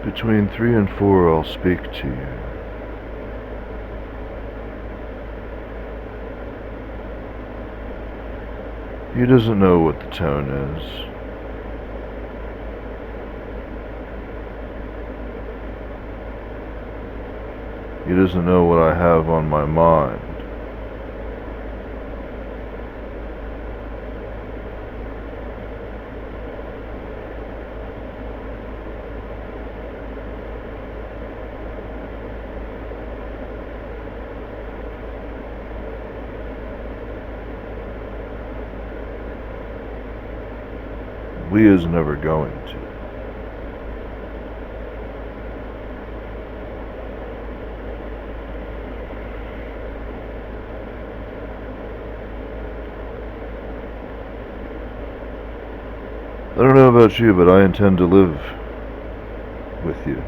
Between 3 and 4, I'll speak to you. He doesn't know what the tone is. He doesn't know what I have on my mind. We is never going to. I don't know about you, but I intend to live with you.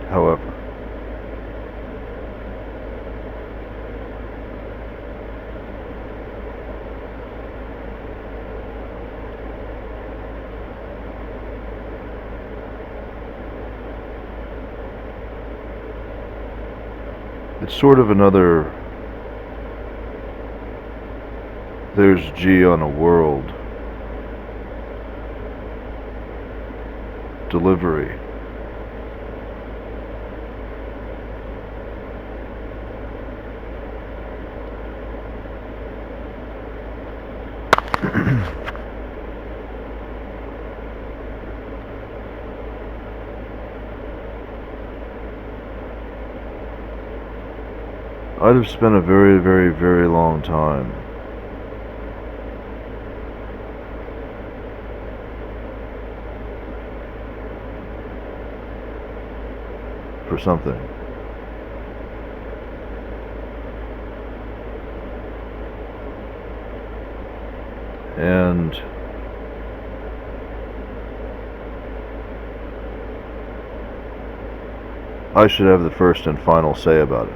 However, it's sort of another there's G on a world delivery. I'd have spent a very, very, very long time for something. And I should have the first and final say about it.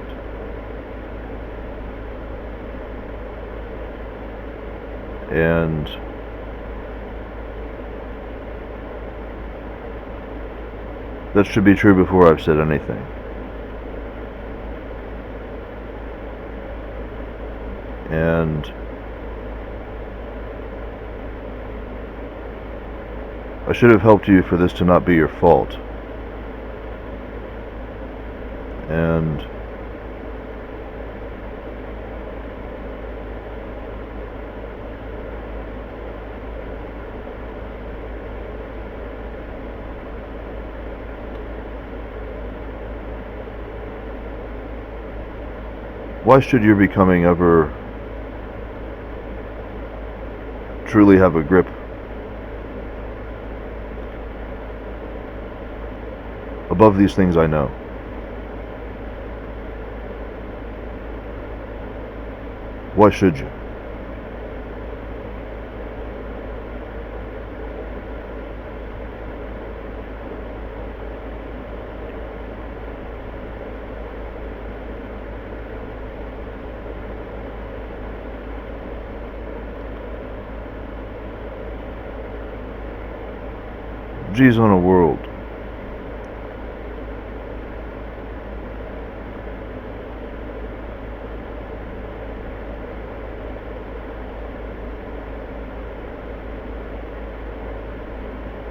And that should be true before I've said anything. And I should have helped you for this to not be your fault. And why should your becoming ever truly have a grip above these things I know? Why should you? G's on a world.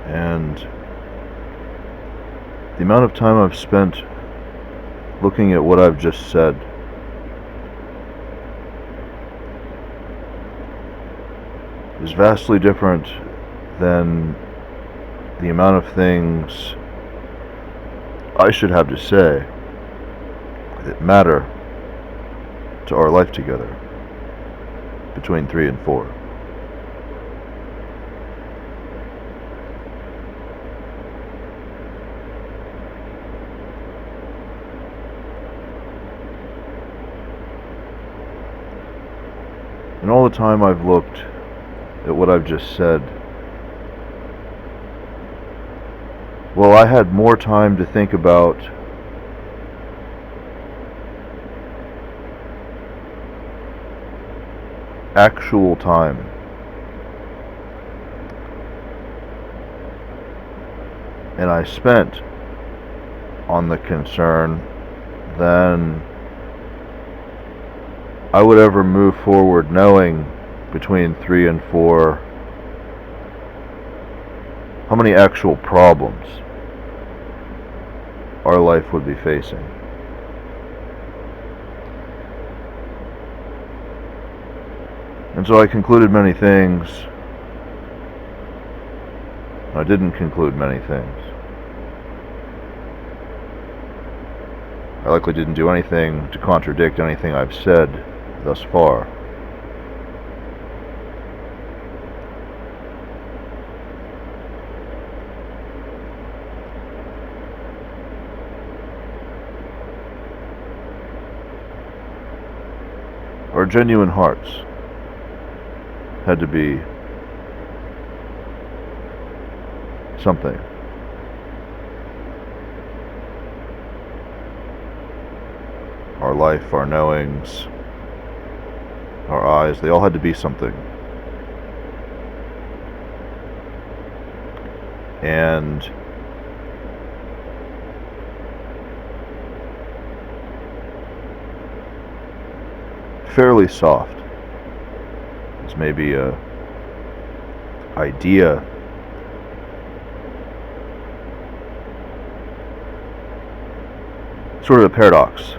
And the amount of time I've spent looking at what I've just said is vastly different than the amount of things I should have to say that matter to our life together between 3 and 4. And all the time I've looked at what I've just said, well, I had more time to think about actual time. And I spent on the concern, then I would ever move forward knowing between 3 and 4 how many actual problems our life would be facing. And so I concluded many things. I didn't conclude many things. I likely didn't do anything to contradict anything I've said thus far. Our genuine hearts had to be something. Our life, our knowings, our eyes, they all had to be something. And fairly soft. It's maybe a idea sort of a paradox,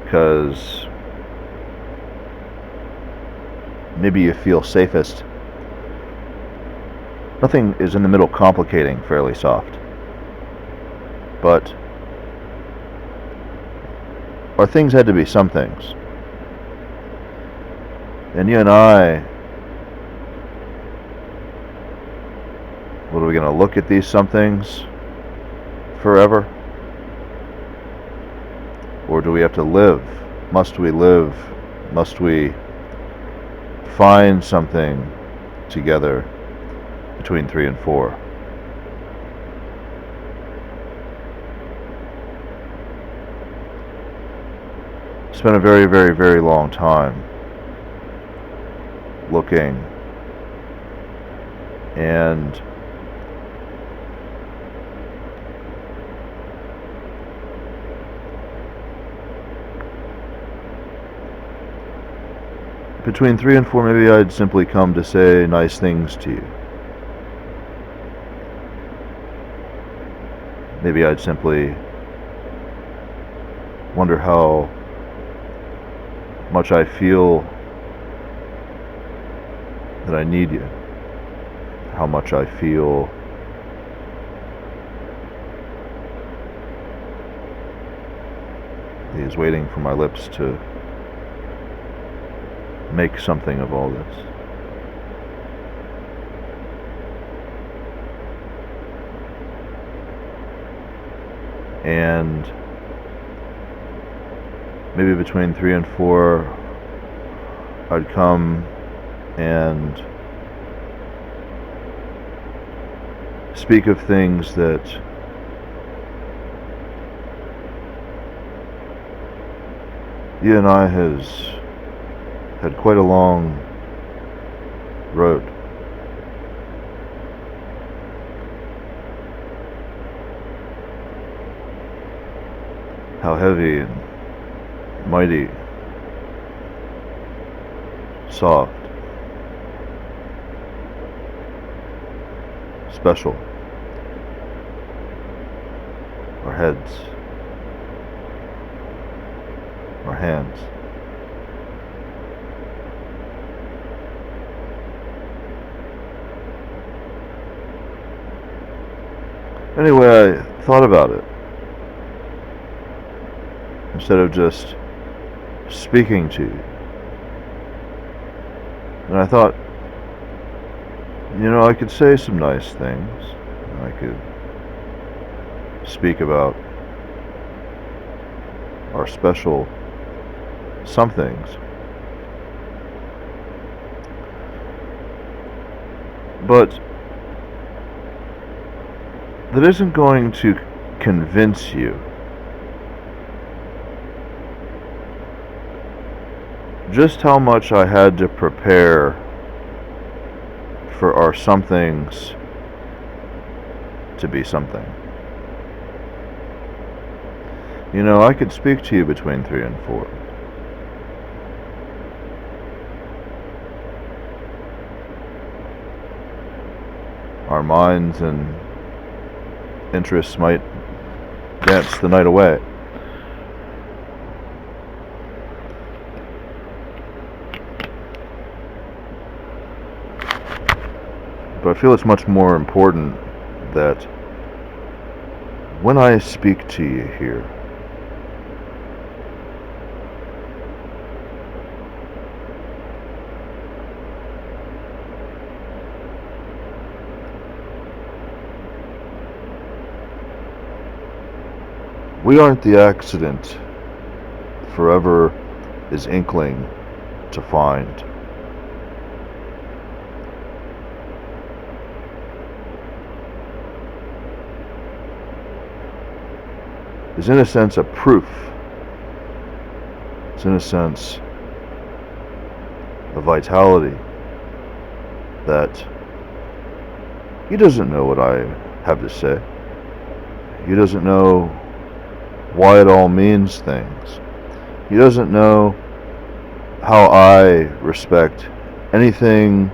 because maybe you feel safest. Nothing is in the middle complicating fairly soft, but our things had to be some things. And you and I, what are we going to look at these somethings forever? Or do we have to live? Must we live? Must we find something together between 3 and 4? Spent a very, very, very long time looking, and between 3 and 4, maybe I'd simply come to say nice things to you. Maybe I'd simply wonder how much I feel that I need you, how much I feel he is waiting for my lips to make something of all this. And maybe between 3 and 4 I'd come and speak of things that you and I has had quite a long road. How heavy and mighty, soft, special our heads, our hands. Anyway, I thought about it. Instead of just speaking to you. And I thought, you know, I could say some nice things. I could speak about our special somethings. But that isn't going to convince you just how much I had to prepare for our somethings to be something. You know, I could speak to you between 3 and 4. Our minds and interests might dance the night away. But I feel it's much more important that when I speak to you here, we aren't the accident forever is inkling to find. Is in a sense a proof. It's in a sense a vitality that he doesn't know what I have to say. He doesn't know why it all means things. He doesn't know how I respect anything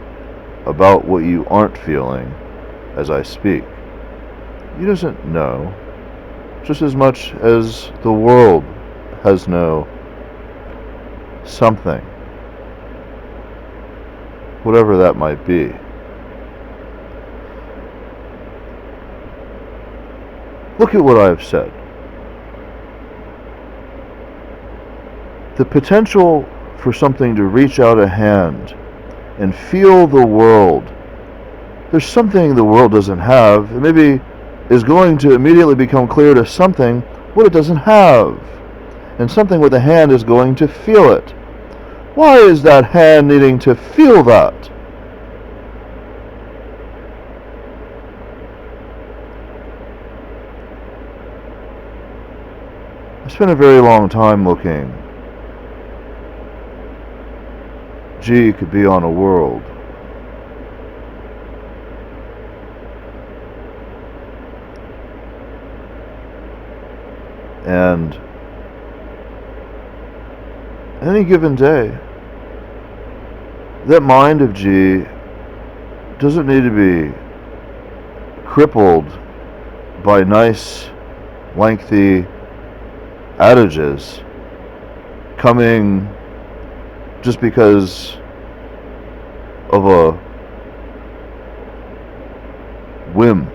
about what you aren't feeling as I speak. He doesn't know just as much as the world has no something, whatever that might be. Look at what I have said. The potential for something to reach out a hand and feel the world. There's something the world doesn't have. It maybe is going to immediately become clear to something what it doesn't have. And something with a hand is going to feel it. Why is that hand needing to feel that? I spent a very long time looking. G could be on a world. And any given day, that mind of G doesn't need to be crippled by nice, lengthy adages coming just because of a whim.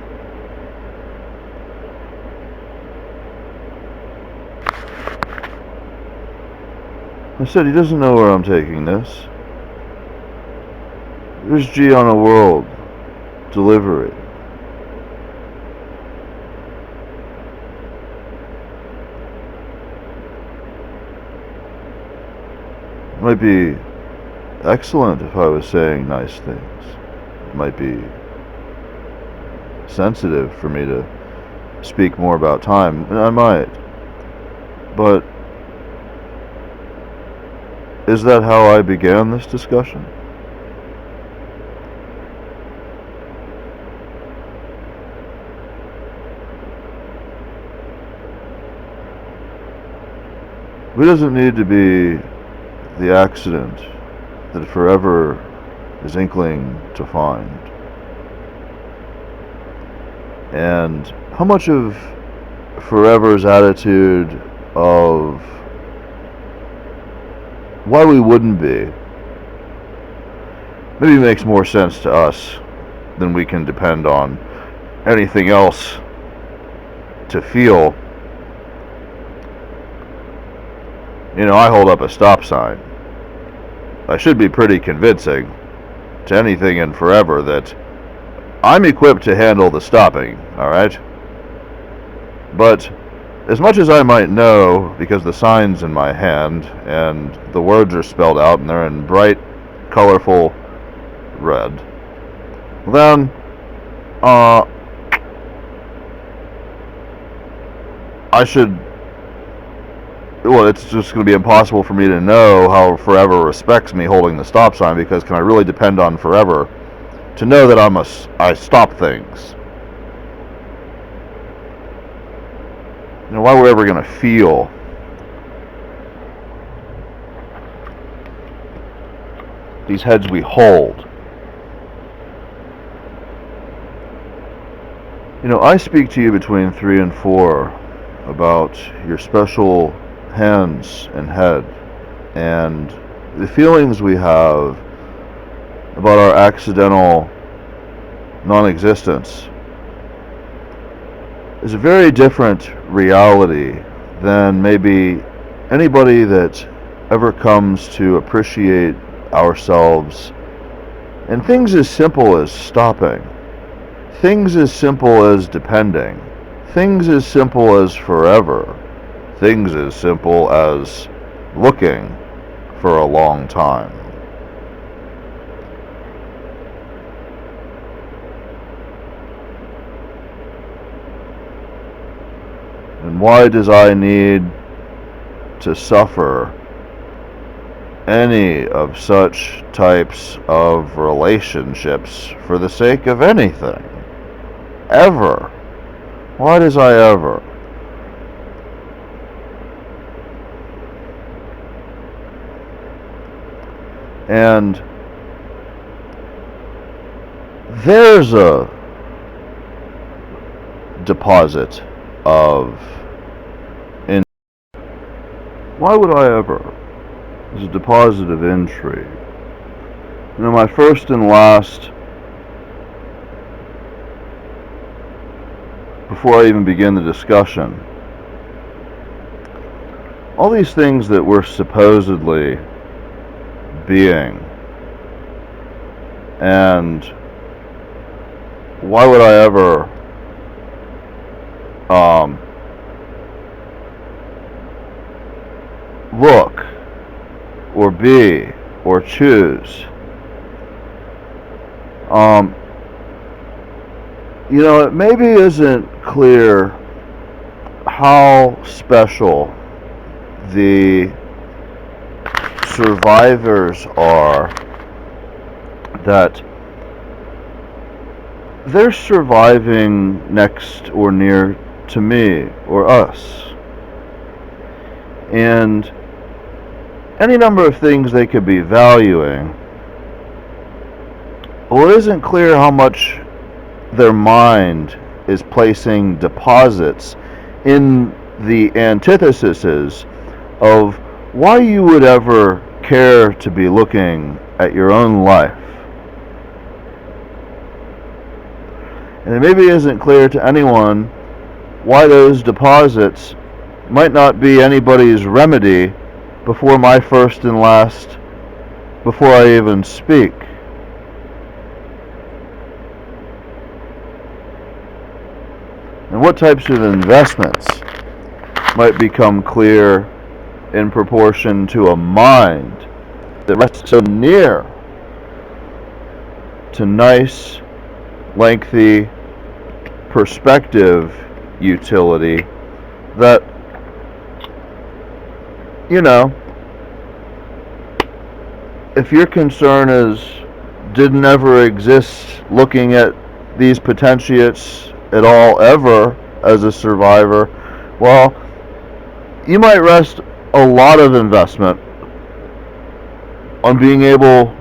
I said he doesn't know where I'm taking this. There's G on a world. Delivery. It might be excellent if I was saying nice things. It might be sensitive for me to speak more about time, and I might. But is that how I began this discussion? It doesn't need to be the accident that forever is inkling to find. And how much of forever's attitude of why we wouldn't be maybe makes more sense to us than we can depend on anything else to feel. You know, I hold up a stop sign. I should be pretty convincing to anything in forever that I'm equipped to handle the stopping, alright? But as much as I might know, because the sign's in my hand and the words are spelled out and they're in bright, colorful red, then I should well, it's just going to be impossible for me to know how forever respects me holding the stop sign, because can I really depend on forever to know that I stop things? You know, why we're ever going to feel these heads we hold. You know, I speak to you between 3 and 4 about your special hands and head, and the feelings we have about our accidental non-existence is a very different reality than maybe anybody that ever comes to appreciate ourselves in things as simple as stopping, things as simple as depending, things as simple as forever, things as simple as looking for a long time. And why does I need to suffer any of such types of relationships for the sake of anything? Ever? Why does I ever? And there's a deposit of why would I ever? There's a deposit of intrigue. You know, my first and last, before I even begin the discussion, all these things that we're supposedly being, and why would I ever look or be or choose, you know, it maybe isn't clear how special the survivors are, that they're surviving next or near to me or us, and any number of things they could be valuing. Well, it isn't clear how much their mind is placing deposits in the antitheses of why you would ever care to be looking at your own life. And it maybe isn't clear to anyone why those deposits might not be anybody's remedy before my first and last, before I even speak. And what types of investments might become clear in proportion to a mind that rests so near to nice, lengthy perspective utility that, you know, if your concern is didn't ever exist looking at these potentiates at all ever as a survivor, well, you might rest a lot of investment on being able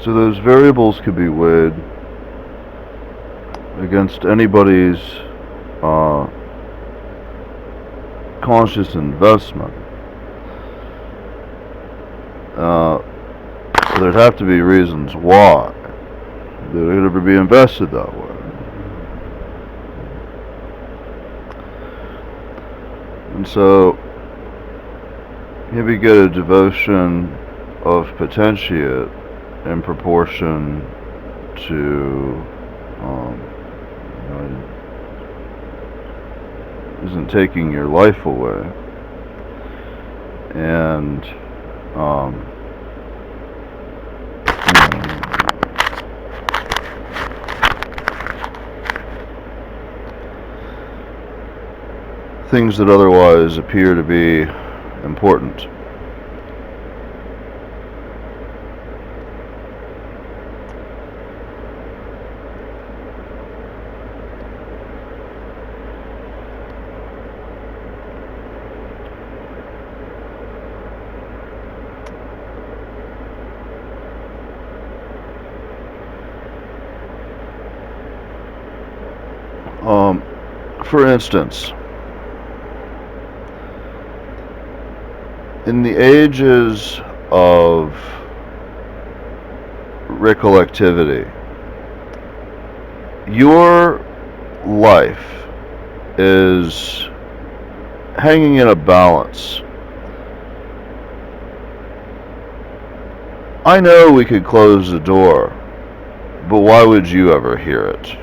so those variables could be weighed against anybody's conscious investment. So there'd have to be reasons why they would ever be invested that way. And so maybe get a devotion of potentiate in proportion to isn't taking your life away, and things that otherwise appear to be important. For instance, in the ages of recollectivity, your life is hanging in a balance. I know we could close the door, but why would you ever hear it?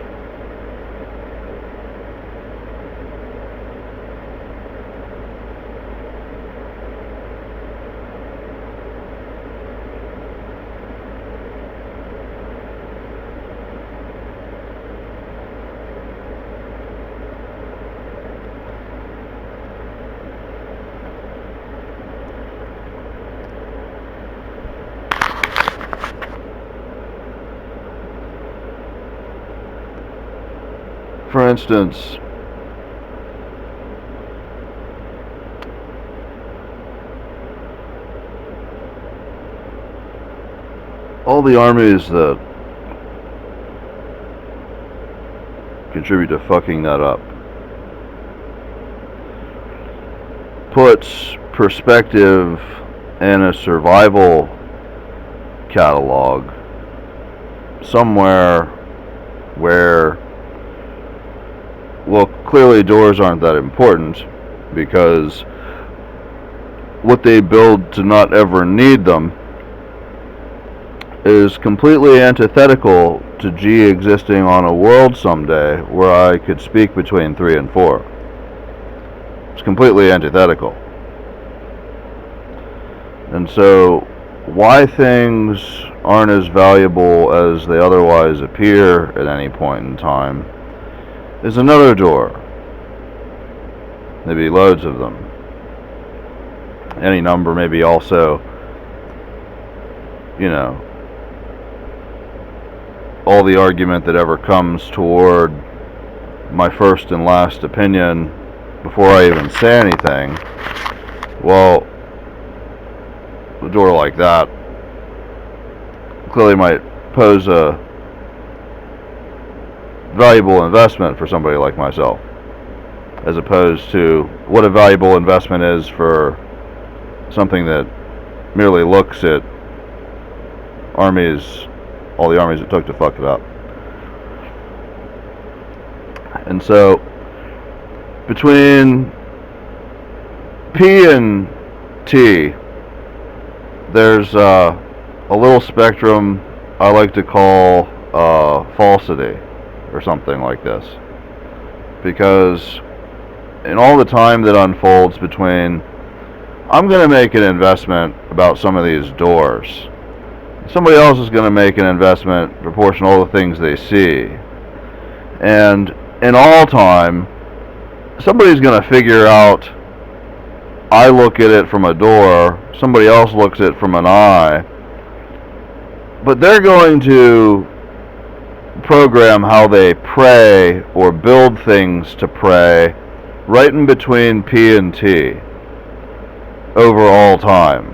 For instance, all the armies that contribute to fucking that up puts perspective in a survival catalog somewhere where, well, clearly doors aren't that important, because what they build to not ever need them is completely antithetical to G existing on a world someday where I could speak between 3 and 4. It's completely antithetical. And so why things aren't as valuable as they otherwise appear at any point in time is another door. Maybe loads of them. Any number, maybe also, you know, all the argument that ever comes toward my first and last opinion before I even say anything. Well, a door like that clearly might pose a valuable investment for somebody like myself, as opposed to what a valuable investment is for something that merely looks at armies, all the armies it took to fuck it up. And so between P and T, there's a little spectrum I like to call falsity, or something like this, because in all the time that unfolds between, I'm going to make an investment about some of these doors, somebody else is going to make an investment proportional to the things they see, and in all time somebody's going to figure out, I look at it from a door, somebody else looks at it from an eye, but they're going to program how they pray or build things to pray right in between P and T over all time.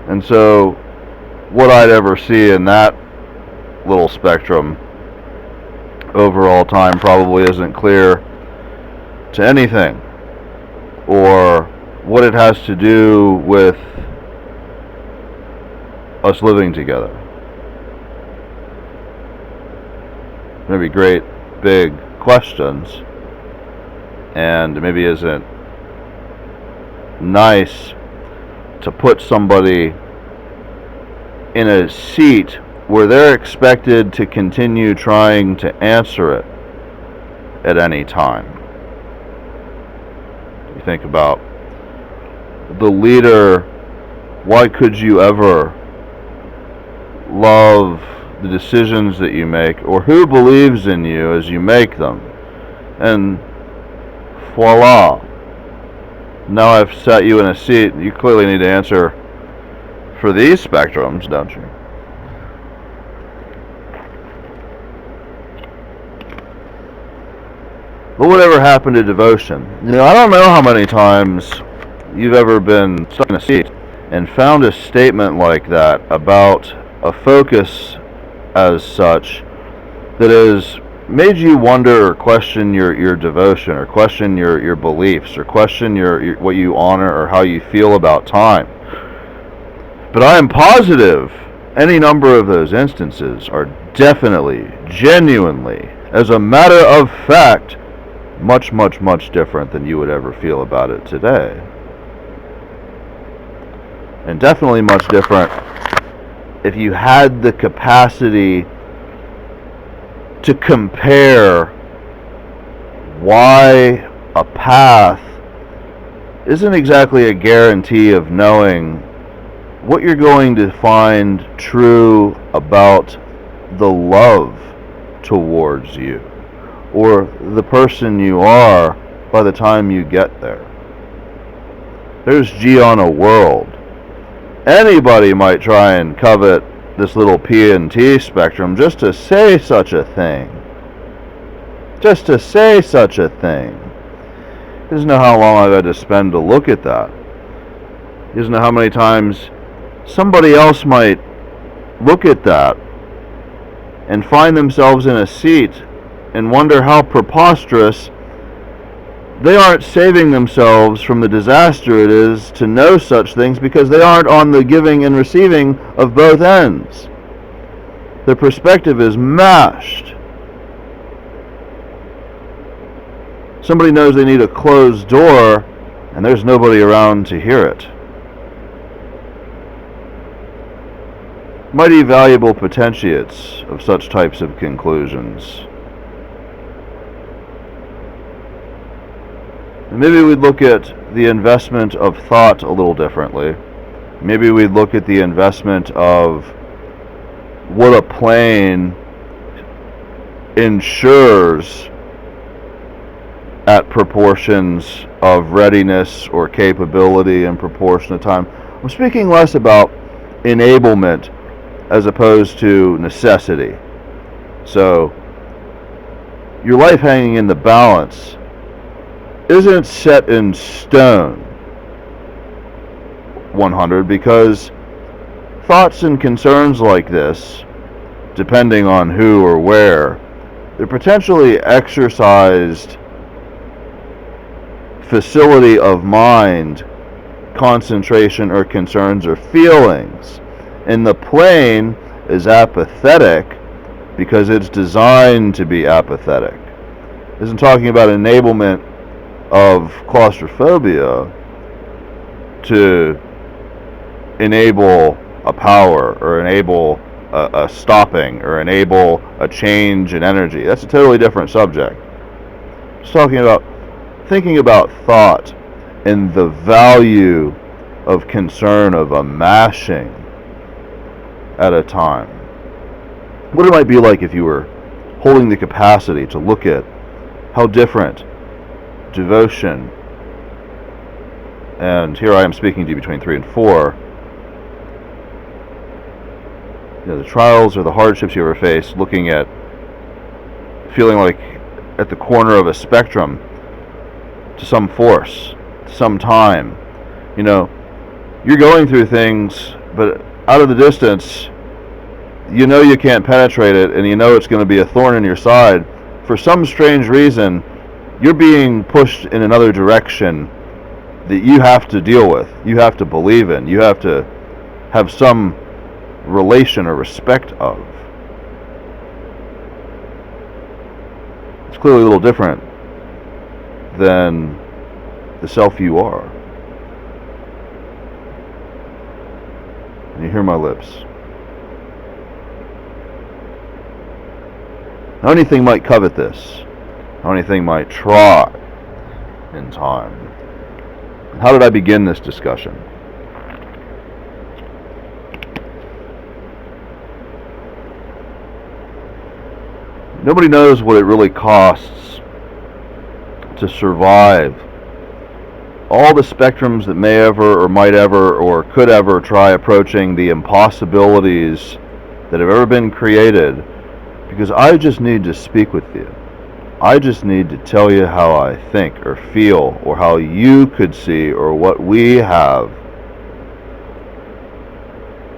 And so what I'd ever see in that little spectrum over all time probably isn't clear to anything, or what it has to do with us living together. Maybe great big questions, and maybe isn't nice to put somebody in a seat where they're expected to continue trying to answer it at any time. You think about the leader, why could you ever love the decisions that you make, or who believes in you as you make them? and voila. Now I've sat you in a seat. You clearly need to answer for these spectrums, don't you? But whatever happened to devotion? You know, I don't know how many times you've ever been stuck in a seat and found a statement like that about a focus as such that has made you wonder or question your devotion, or question your beliefs, or question your what you honor or how you feel about time. But I am positive any number of those instances are definitely, genuinely, as a matter of fact, much, much, much different than you would ever feel about it today. And definitely much different if you had the capacity to compare why a path isn't exactly a guarantee of knowing what you're going to find true about the love towards you, or the person you are by the time you get there. There's G on a world. Anybody might try and covet this little P and T spectrum just to say such a thing. Just to say such a thing. He doesn't know how long I've had to spend to look at that. He doesn't know how many times somebody else might look at that and find themselves in a seat and wonder how preposterous they aren't saving themselves from the disaster it is to know such things, because they aren't on the giving and receiving of both ends. Their perspective is mashed. Somebody knows they need a closed door, and there's nobody around to hear it. Mighty valuable potentiates of such types of conclusions. Maybe we'd look at the investment of thought a little differently. Maybe we'd look at the investment of what a plane ensures at proportions of readiness or capability in proportion to time. I'm speaking less about enablement as opposed to necessity. So, your life hanging in the balance isn't set in stone 100, because thoughts and concerns like this, depending on who or where, they're potentially exercised facility of mind, concentration, or concerns or feelings. And the plane is apathetic because it's designed to be apathetic. It isn't talking about enablement of claustrophobia to enable a power, or enable a stopping, or enable a change in energy. That's a totally different subject. It's talking about thinking about thought and the value of concern of amassing at a time. What it might be like if you were holding the capacity to look at how different devotion, and here I am speaking to you between 3 and 4, the trials or the hardships you ever face, looking at, feeling like at the corner of a spectrum to some force, to some time. You know, you're going through things, but out of the distance, you know you can't penetrate it, and you know it's going to be a thorn in your side. For some strange reason, you're being pushed in another direction that you have to deal with, you have to believe in, you have to have some relation or respect of. It's clearly a little different than the self you are. And you hear my lips. Now anything might covet this. Now anything might try in time. How did I begin this discussion? Nobody knows what it really costs to survive all the spectrums that may ever or might ever or could ever try approaching the impossibilities that have ever been created, because I just need to speak with you. I just need to tell you how I think or feel, or how you could see, or what we have.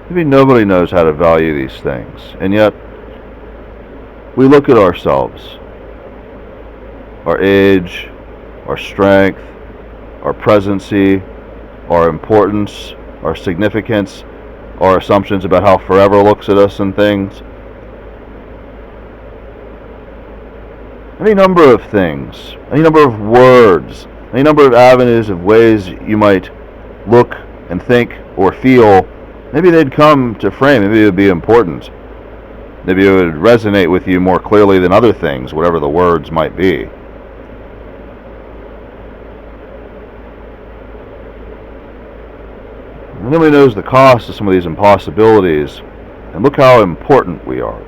Maybe nobody knows how to value these things, and yet we look at ourselves, our age, our strength, our presency, our importance, our significance, our assumptions about how forever looks at us and things. Any number of things, any number of words, any number of avenues of ways you might look and think or feel. Maybe they'd come to frame, maybe it would be important. Maybe it would resonate with you more clearly than other things, whatever the words might be. Nobody knows the cost of some of these impossibilities, and look how important we are.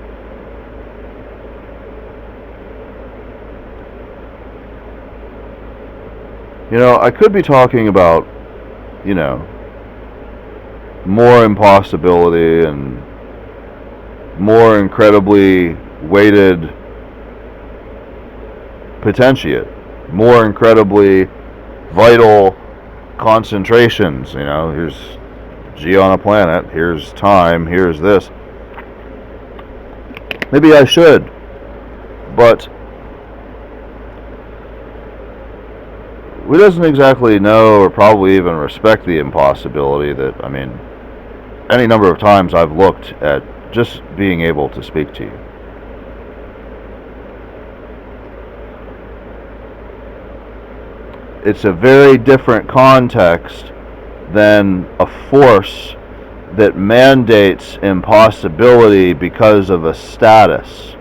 You know, I could be talking about, more impossibility and more incredibly weighted potentiate, more incredibly vital concentrations. Here's G on a planet, here's time, here's this. Maybe I should, but we doesn't exactly know or probably even respect the impossibility that, any number of times I've looked at just being able to speak to you. It's a very different context than a force that mandates impossibility because of a status.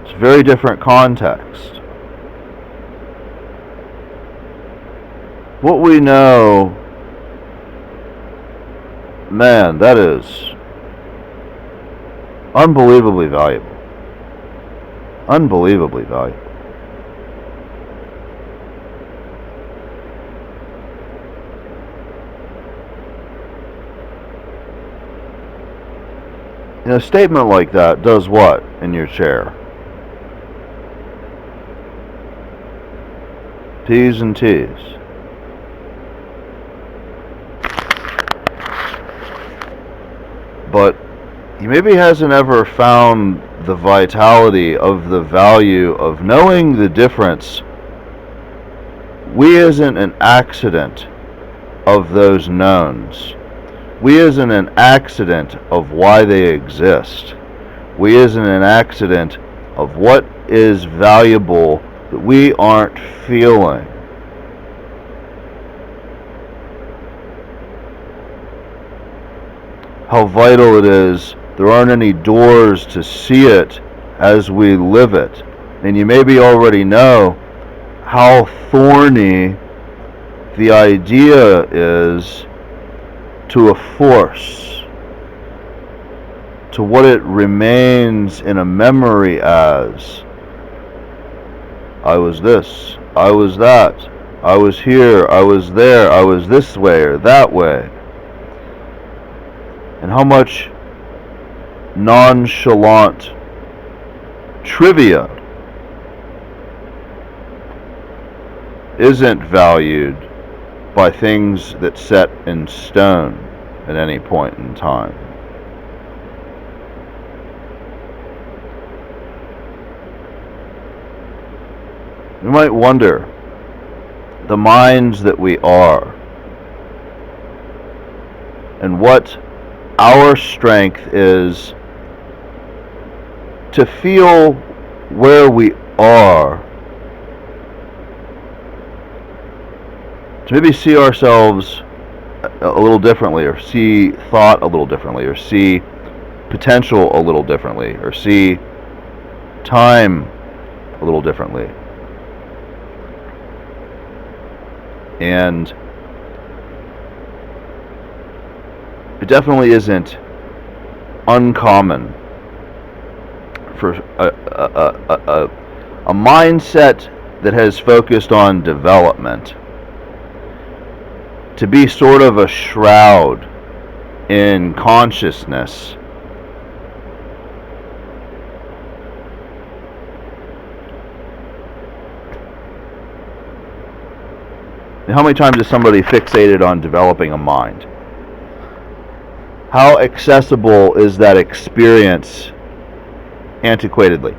It's a very different context. What we know, man, that is unbelievably valuable. Unbelievably valuable. A statement like that does what in your chair? P's and T's. But he maybe hasn't ever found the vitality of the value of knowing the difference. We isn't an accident of those knowns. We isn't an accident of why they exist. We isn't an accident of what is valuable that we aren't feeling. How vital it is there aren't any doors to see it as we live it. And you maybe already know how thorny the idea is to a force, to what it remains in a memory as. I was this, I was that, I was here, I was there, I was this way or that way. And how much nonchalant trivia isn't valued by things that set in stone at any point in time. We might wonder, the minds that we are, and what our strength is to feel where we are, to maybe see ourselves a little differently, or see thought a little differently, or see potential a little differently, or see time a little differently. And it definitely isn't uncommon for a mindset that has focused on development to be sort of a shroud in consciousness. And how many times is somebody fixated on developing a mind? How accessible is that experience antiquatedly?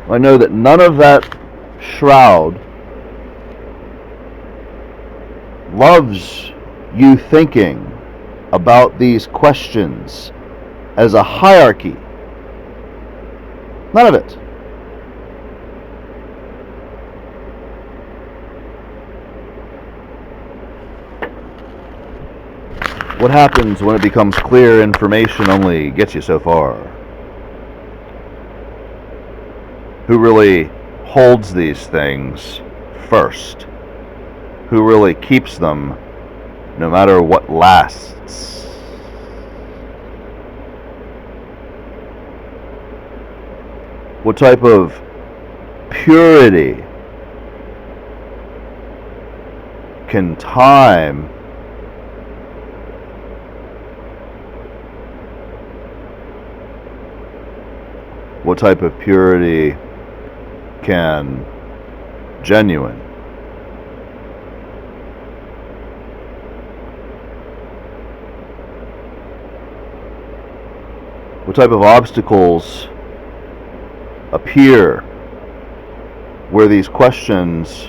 I know that none of that shroud loves you thinking about these questions as a hierarchy. None of it. What happens when it becomes clear information only gets you so far? Who really holds these things first? Who really keeps them no matter what lasts? What type of purity can time what type of purity can genuine? What type of obstacles appear where these questions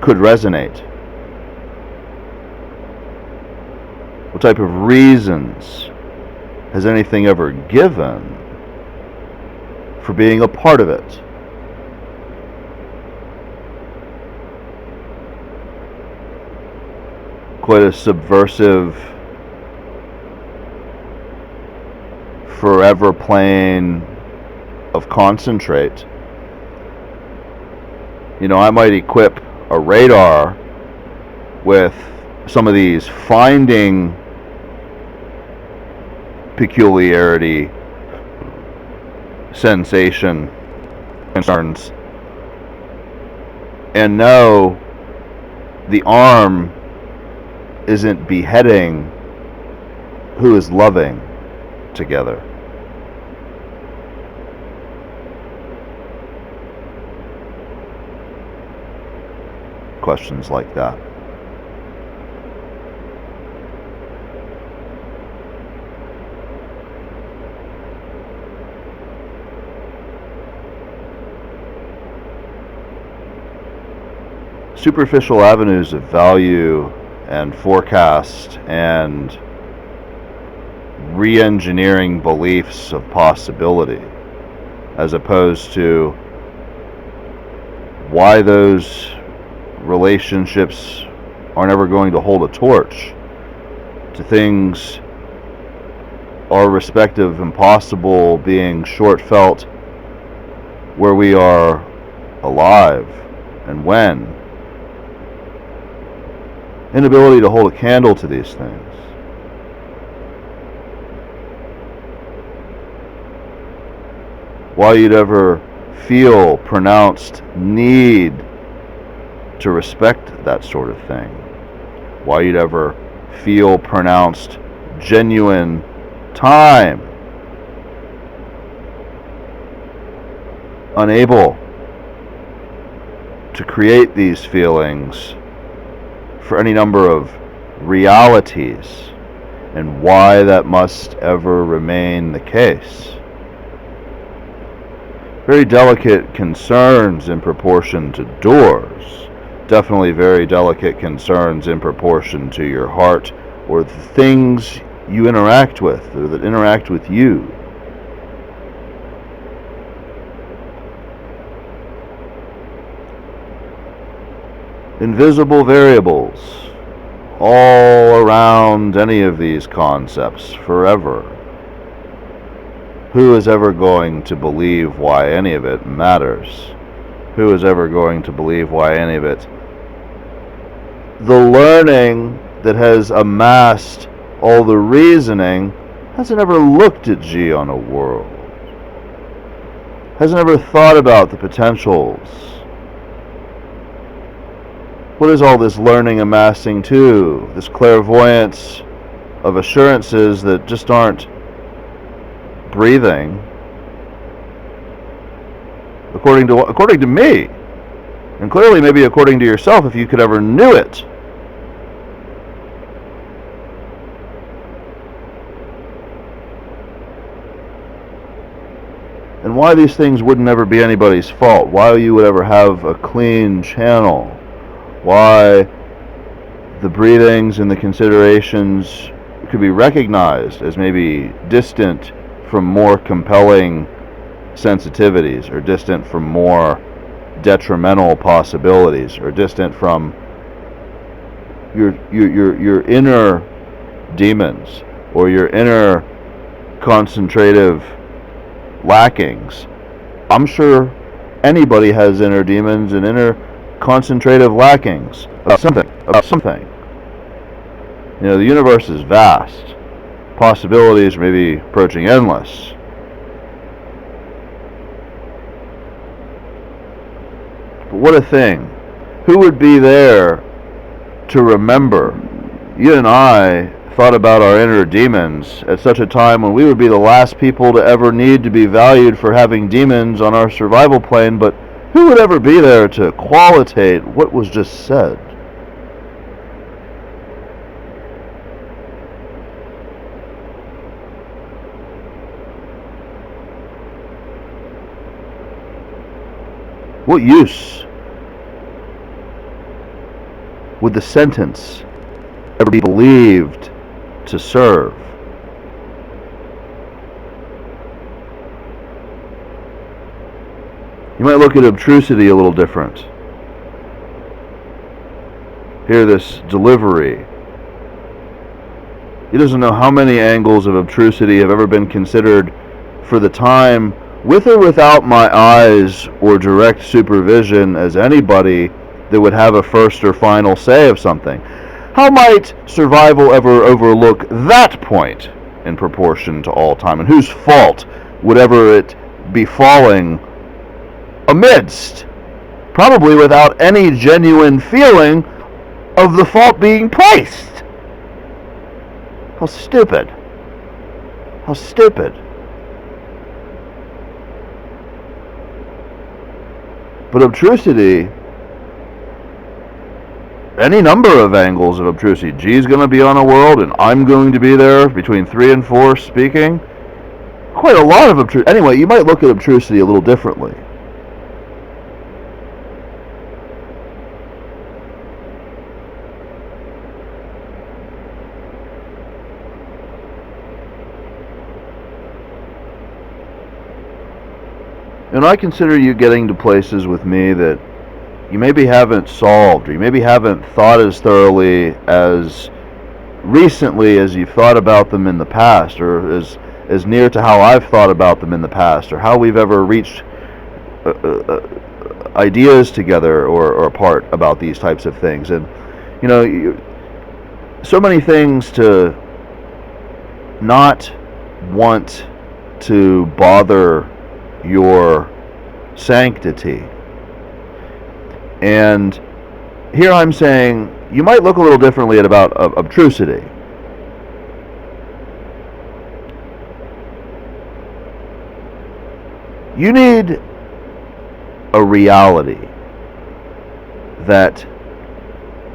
could resonate? What type of reasons has anything ever given for being a part of it? Quite a subversive, forever plane of concentrate. You know, I might equip a radar with some of these finding peculiarity sensation concerns and know the arm isn't beheading who is loving together. Questions like that. Superficial avenues of value and forecast and re-engineering beliefs of possibility, as opposed to why those relationships are never going to hold a torch to things our respective impossible being short felt where we are alive and when. Inability to hold a candle to these things. Why you'd ever feel pronounced need to respect that sort of thing. Why you'd ever feel pronounced genuine time. Unable to create these feelings for any number of realities, and why that must ever remain the case. Very delicate concerns in proportion to doors. Definitely very delicate concerns in proportion to your heart or the things you interact with or that interact with you. Invisible variables all around any of these concepts forever. Who is ever going to believe why any of it matters? Who is ever going to believe why any of it? The learning that has amassed all the reasoning hasn't ever looked at G on a world, hasn't ever thought about the potentials. What is all this learning amassing to? This clairvoyance of assurances that just aren't breathing according to me, and clearly maybe according to yourself if you could ever knew it. And why these things would never be anybody's fault, why you would ever have a clean channel, why the breathings and the considerations could be recognized as maybe distant from more compelling sensitivities, or distant from more detrimental possibilities, or distant from your inner demons, or your inner concentrative lackings. I'm sure anybody has inner demons and inner concentrative lackings about something. You know, the universe is vast. Possibilities may be approaching endless. But what a thing. Who would be there to remember? You and I thought about our inner demons at such a time when we would be the last people to ever need to be valued for having demons on our survival plane, but who would ever be there to qualitate what was just said? What use would the sentence ever be believed to serve? You might look at obtrusity a little different. Hear this delivery. He doesn't know how many angles of obtrusity have ever been considered for the time, with or without my eyes or direct supervision as anybody that would have a first or final say of something. How might survival ever overlook that point in proportion to all time? And whose fault would ever it be falling amidst? Probably without any genuine feeling of the fault being placed. How stupid. How stupid. But obtrusity, any number of angles of obtrusity. G's going to be on a world, and I'm going to be there between 3 and 4 speaking. Quite a lot of obtrusity. Anyway, you might look at obtrusity a little differently. And I consider you getting to places with me that you maybe haven't solved, or you maybe haven't thought as thoroughly as recently as you've thought about them in the past, or as near to how I've thought about them in the past, or how we've ever reached ideas together or apart about these types of things. And, you know, so many things to not want to bother your sanctity. And here I'm saying you might look a little differently at about obtrusity. You need a reality that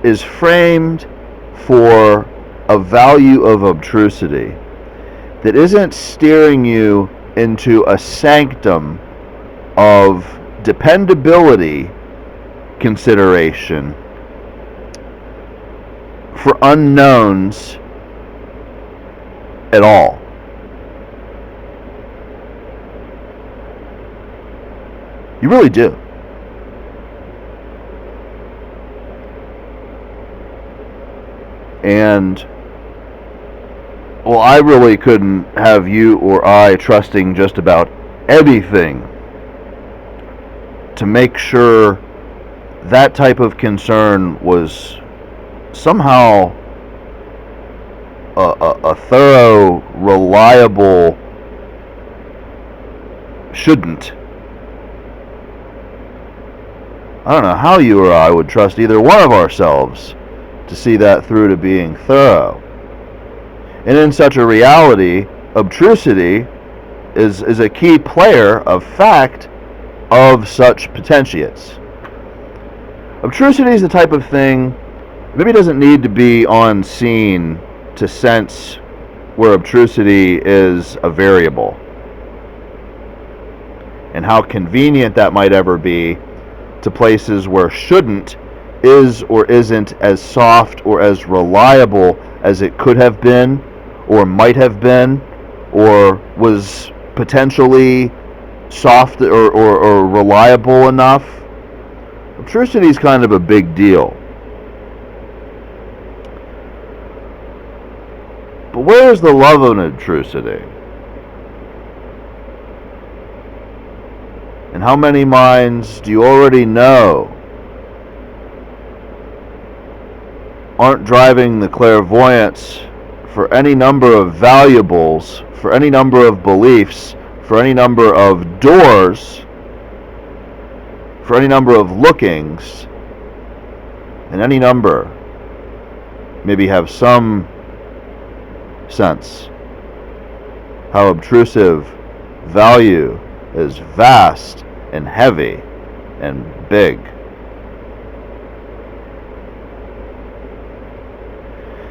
is framed for a value of obtrusity that isn't steering you into a sanctum of dependability consideration for unknowns at all. You really do. And, well, I really couldn't have you or I trusting just about anything to make sure that type of concern was somehow a thorough, reliable shouldn't. I don't know how you or I would trust either one of ourselves to see that through to being thorough. And in such a reality, obtrusity is a key player of fact of such potentiates. Obtrusity is the type of thing, maybe doesn't need to be on scene to sense where obtrusity is a variable, and how convenient that might ever be to places where shouldn't is or isn't as soft or as reliable as it could have been or might have been or was potentially soft or reliable enough. Obtrusity is kind of a big deal. But where is the love of obtrusity? And how many minds do you already know aren't driving the clairvoyance for any number of valuables, for any number of beliefs, for any number of doors, for any number of lookings, and any number maybe have some sense how obtrusive value is vast and heavy and big.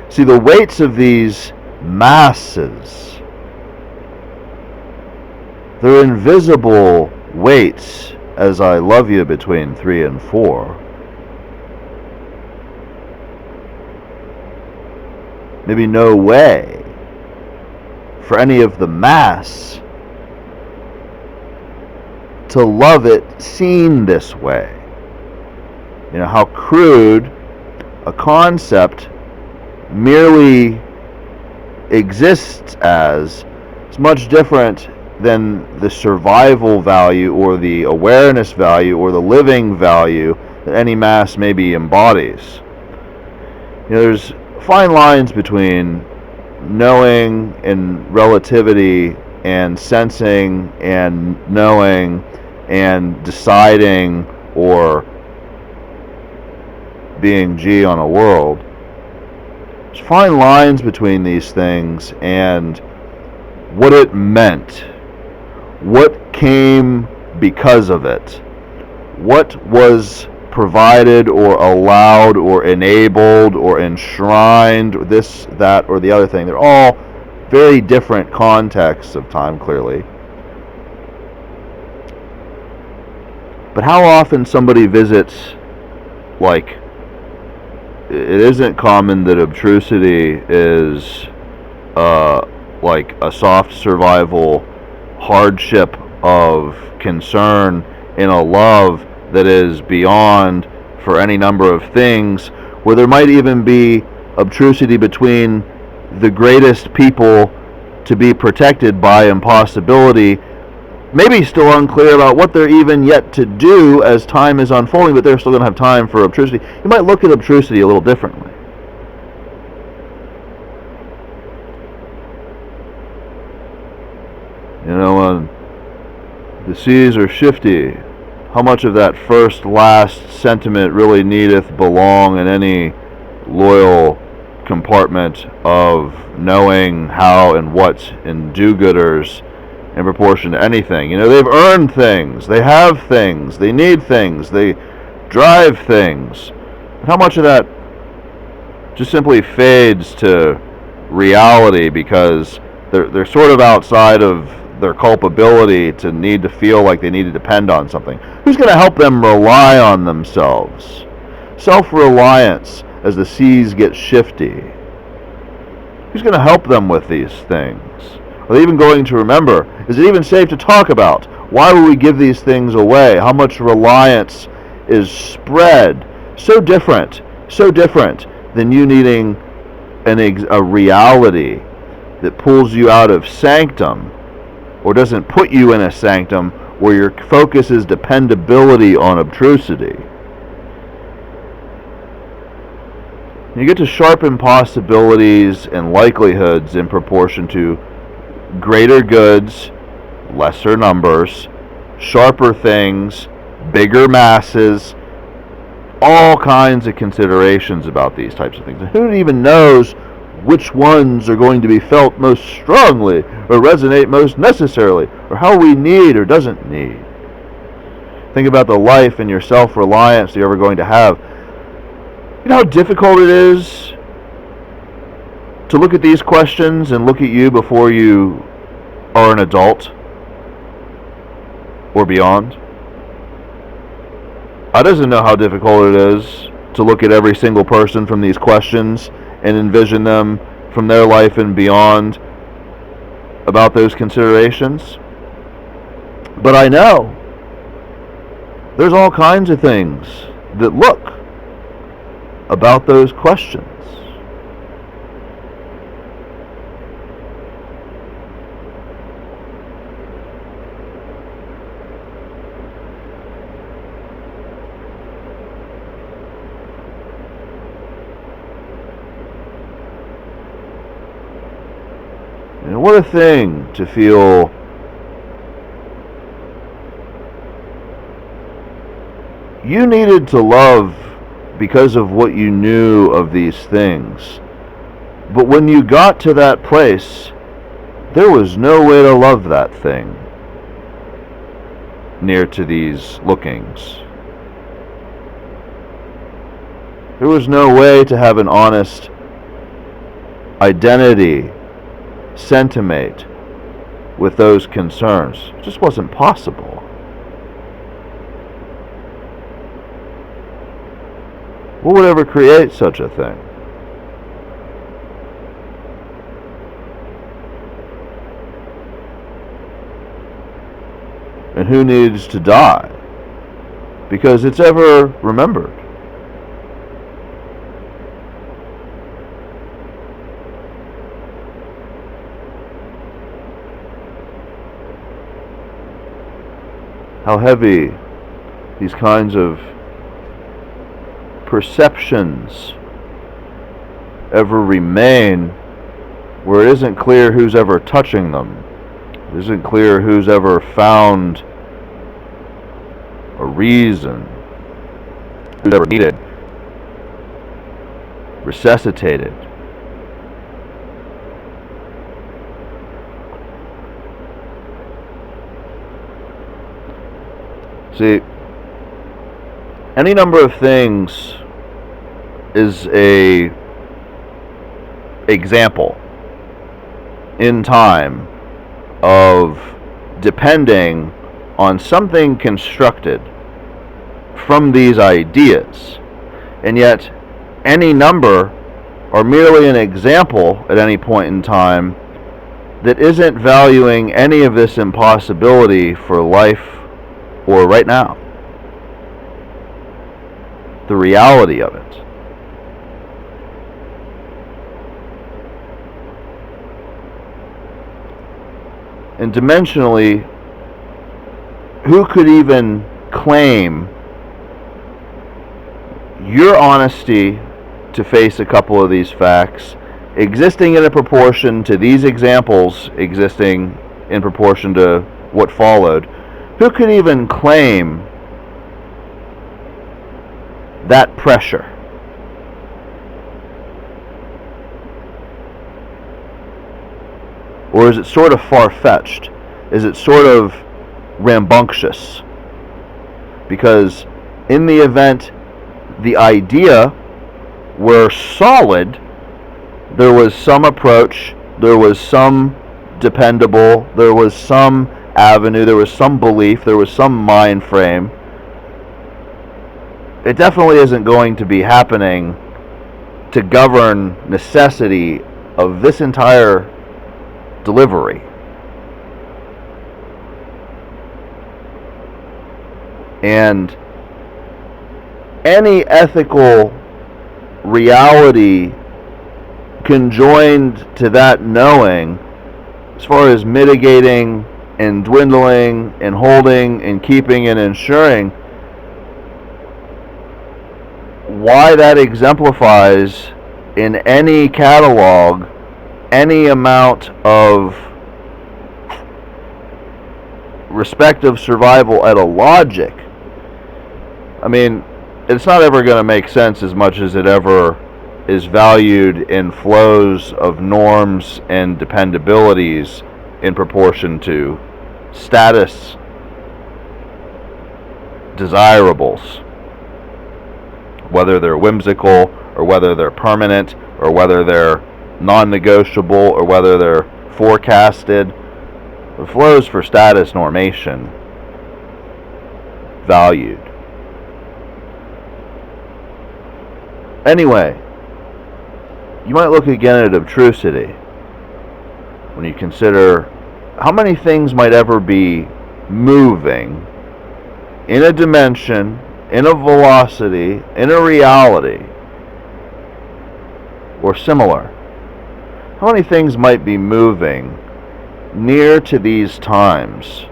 See, the weights of these masses, they're invisible weights, as I love you between 3 and 4. Maybe no way for any of the mass to love it seen this way. You know, how crude a concept merely exists as is much different than the survival value or the awareness value or the living value that any mass maybe embodies. You know, there's fine lines between knowing and relativity and sensing and knowing and deciding or being G on a world. There's fine lines between these things and what it meant, what came because of it, what was provided or allowed or enabled or enshrined, or this, that, or the other thing. They're all very different contexts of time, clearly. But how often somebody visits, like, it isn't common that obtrusity is like a soft survival hardship of concern in a love that is beyond for any number of things, where there might even be obtrusity between the greatest people to be protected by impossibility, maybe still unclear about what they're even yet to do as time is unfolding, but they're still going to have time for obtrusity. You might look at obtrusity a little differently. You know, the seas are shifty. How much of that first, last sentiment really needeth belong in any loyal compartment of knowing how and what and do-gooders in proportion to anything? You know, they've earned things, they have things, they need things, they drive things. But how much of that just simply fades to reality because they're sort of outside of their culpability to need to feel like they need to depend on something? Who's going to help them rely on themselves? Self-reliance as the seas get shifty. Who's going to help them with these things? Are they even going to remember? Is it even safe to talk about? Why would we give these things away? How much reliance is spread? So different than you needing a reality that pulls you out of sanctum, or doesn't put you in a sanctum where your focus is dependability on obtrusity. You get to sharpen possibilities and likelihoods in proportion to greater goods, lesser numbers, sharper things, bigger masses, all kinds of considerations about these types of things. And who even knows which ones are going to be felt most strongly or resonate most necessarily, or how we need or doesn't need. Think about the life and your self-reliance you're ever going to have. You know how difficult it is to look at these questions and look at you before you are an adult or beyond? I doesn't know how difficult it is to look at every single person from these questions and envision them from their life and beyond about those considerations. But I know there's all kinds of things that look about those questions. And what a thing to feel you needed to love because of what you knew of these things. But when you got to that place, there was no way to love that thing near to these lookings. There was no way to have an honest identity, sentiment with those concerns. It just wasn't possible. What would ever create such a thing? And who needs to die because it's ever remembered? How heavy these kinds of perceptions ever remain, where it isn't clear who's ever touching them. It isn't clear who's ever found a reason, who's ever needed, resuscitated. See, any number of things is a example in time of depending on something constructed from these ideas, and yet any number are merely an example at any point in time that isn't valuing any of this impossibility for life or right now. The reality of it. And dimensionally, who could even claim your honesty to face a couple of these facts, existing in a proportion to these examples existing in proportion to what followed? Who could even claim that pressure? Or is it sort of far-fetched? Is it sort of rambunctious? Because in the event the idea were solid, there was some approach, there was some dependable, there was some avenue, there was some belief, there was some mind frame. It definitely isn't going to be happening to govern necessity of this entire delivery. And any ethical reality conjoined to that knowing, as far as mitigating and dwindling and holding and keeping and ensuring, why that exemplifies in any catalog any amount of respective survival at a logic, I mean, it's not ever going to make sense as much as it ever is valued in flows of norms and dependabilities in proportion to status desirables, whether they're whimsical or whether they're permanent or whether they're non-negotiable or whether they're forecasted. The flows for status normation valued. Anyway, you might look again at obtrusity when you consider how many things might ever be moving in a dimension, in a velocity, in a reality, or similar. How many things might be moving near to these times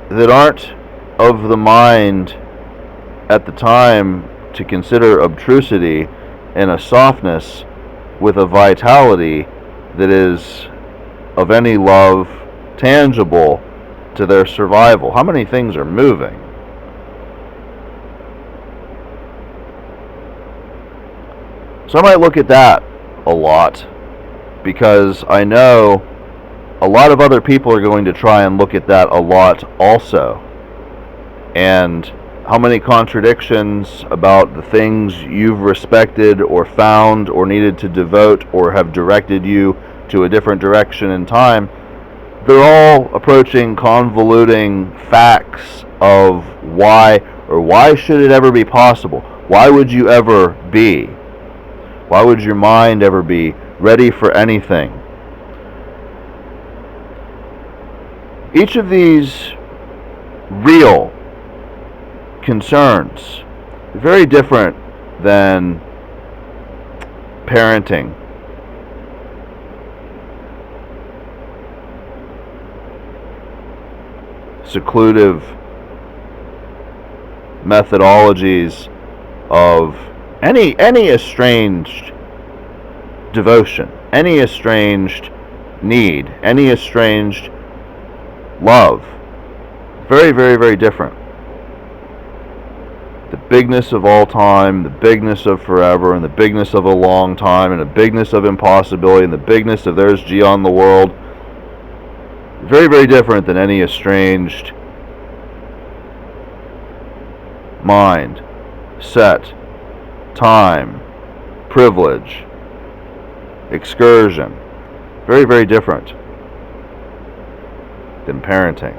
that aren't of the mind at the time to consider obtrusity and a softness with a vitality that is of any love tangible to their survival? How many things are moving? So I might look at that a lot, because I know a lot of other people are going to try and look at that a lot also. And how many contradictions about the things you've respected or found or needed to devote or have directed you to a different direction in time, they're all approaching convoluting facts of why, or why should it ever be possible? Why would you ever be? Why would your mind ever be ready for anything? Each of these real concerns are very different than parenting. Seclusive methodologies of any estranged devotion, any estranged need, any estranged love. Very, very, very different. The bigness of all time, the bigness of forever, and the bigness of a long time, and the bigness of impossibility, and the bigness of there's G on the world. Very, very different than any estranged mind, set, time, privilege, excursion. Very, very different than parenting.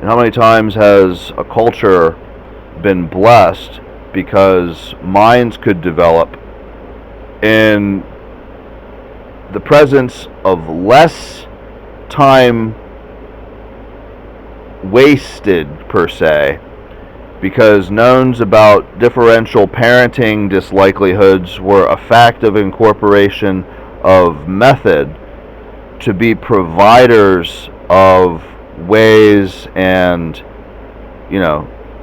And how many times has a culture been blessed because minds could develop in the presence of less time wasted, per se, because knowns about differential parenting dislikelihoods were a fact of incorporation of method to be providers of ways and,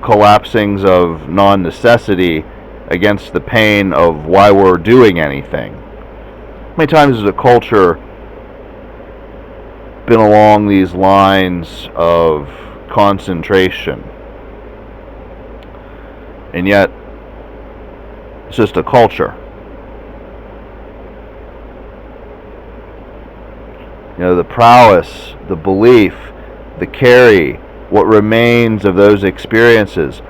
collapsings of non-necessity against the pain of why we're doing anything. How many times has a culture been along these lines of concentration? And yet, it's just a culture. The prowess, the belief, the carry, what remains of those experiences,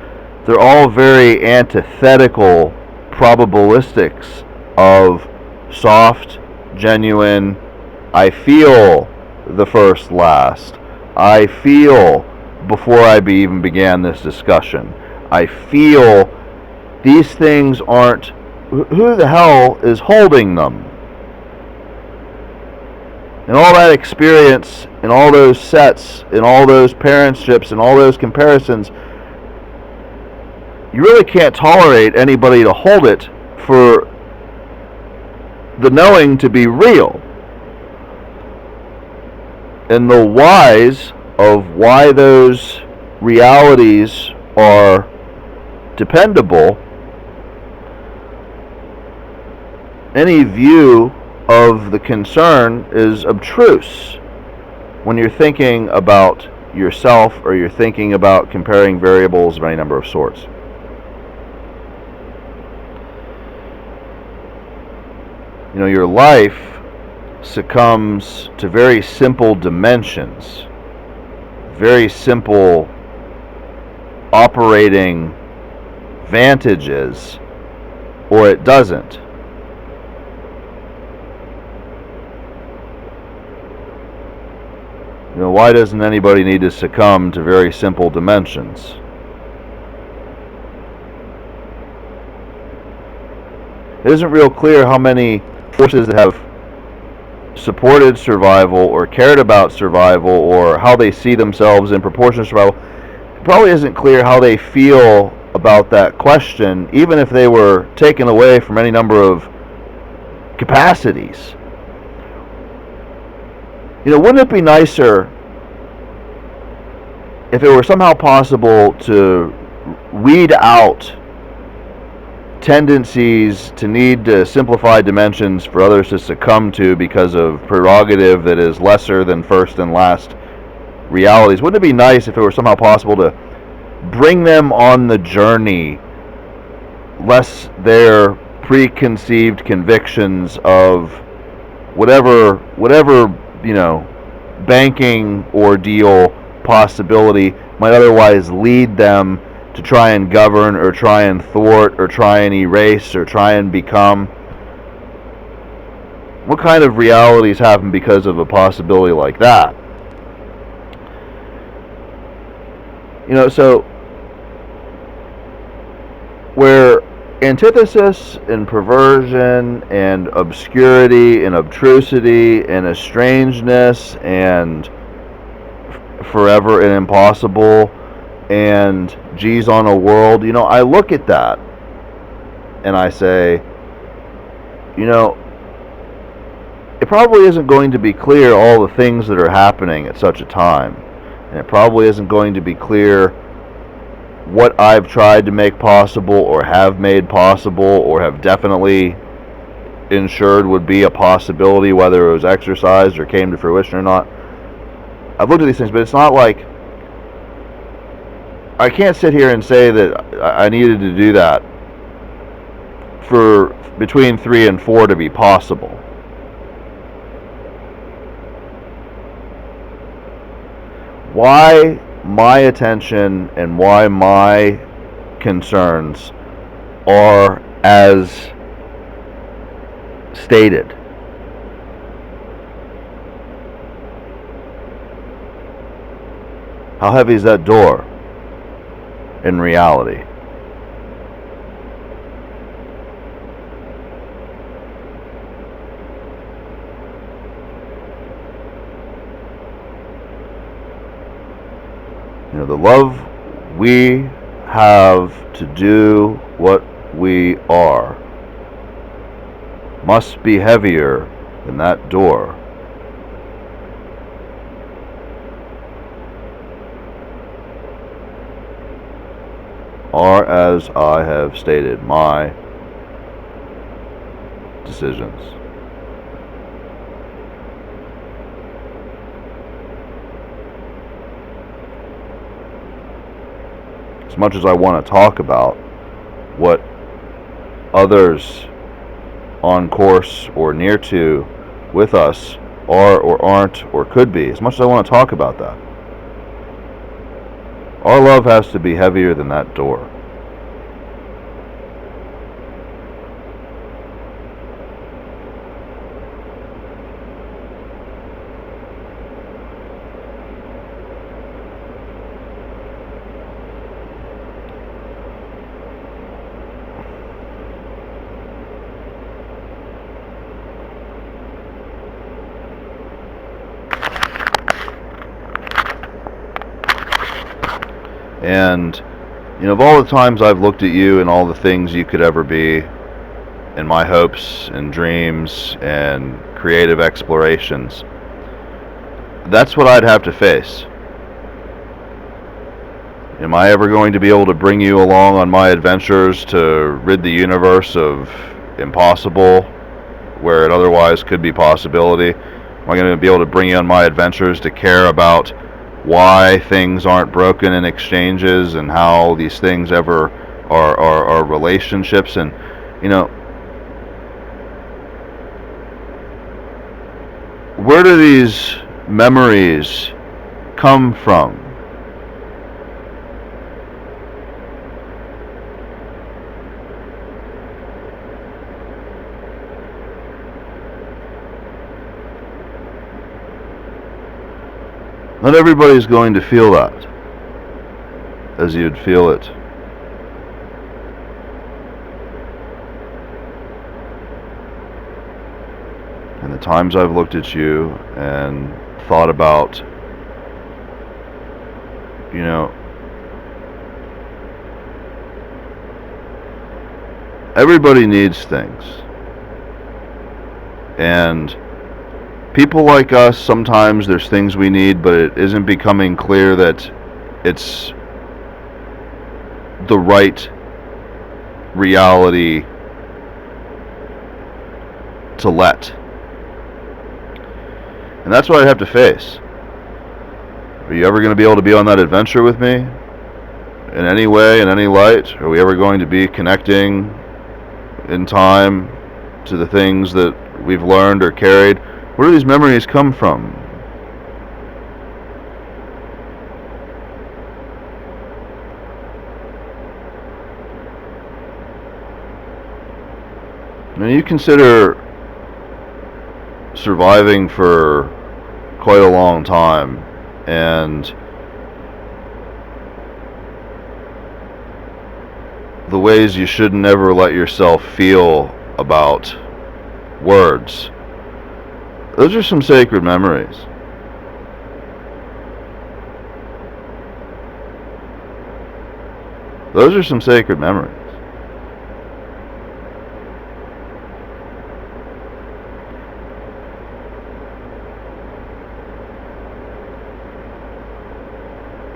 they're all very antithetical probabilistics of soft, genuine, I feel the first last. I feel before I even began this discussion. I feel these things aren't, who the hell is holding them? And all that experience, and all those sets, and all those parentships, and all those comparisons, you really can't tolerate anybody to hold it for the knowing to be real. And the whys of why those realities are dependable, any view of the concern is obtruse when you're thinking about yourself or you're thinking about comparing variables of any number of sorts. You know, your life succumbs to very simple dimensions, very simple operating vantages, or it doesn't. You know, why doesn't anybody need to succumb to very simple dimensions? It isn't real clear how many forces that have supported survival or cared about survival or how they see themselves in proportion to survival. It probably isn't clear how they feel about that question, even if they were taken away from any number of capacities. You know, wouldn't it be nicer if it were somehow possible to weed out tendencies to need to simplify dimensions for others to succumb to because of prerogative that is lesser than first and last realities? Wouldn't it be nice if it were somehow possible to bring them on the journey, lest their preconceived convictions of whatever you know, banking ordeal possibility might otherwise lead them to try and govern or try and thwart or try and erase or try and become? What kind of realities happen because of a possibility like that? You know, so where antithesis and perversion and obscurity and obtrusity and estrangeness and forever and impossible and G's on a world, you know, I look at that and I say, you know, it probably isn't going to be clear all the things that are happening at such a time, and it probably isn't going to be clear what I've tried to make possible or have made possible or have definitely ensured would be a possibility, whether it was exercised or came to fruition or not. I've looked at these things, but it's not like I can't sit here and say that I needed to do that for between 3 and 4 to be possible. Why my attention and why my concerns are as stated. How heavy is that door in reality? You know, the love we have to do what we are must be heavier than that door. Are, as I have stated, my decisions. As much as I want to talk about what others on course or near to with us are or aren't or could be, as much as I want to talk about that, our love has to be heavier than that door. And You know, of all the times I've looked at you and all the things you could ever be, and my hopes and dreams and creative explorations, that's what I'd have to face. Am I ever going to be able to bring you along on my adventures to rid the universe of impossible where it otherwise could be possibility? Am I going to be able to bring you on my adventures to care about why things aren't broken in exchanges and how these things ever are relationships? And, you know, where do these memories come from? Not everybody's going to feel that as you'd feel it. And the times I've looked at you and thought about, you know, everybody needs things. And people like us, sometimes there's things we need, but it isn't becoming clear that it's the right reality to let. And that's what I have to face. Are you ever going to be able to be on that adventure with me? In any way, in any light? Are we ever going to be connecting in time to the things that we've learned or carried? Where do these memories come from? Now you consider surviving for quite a long time, and the ways you should never let yourself feel about words. Those are some sacred memories. Those are some sacred memories.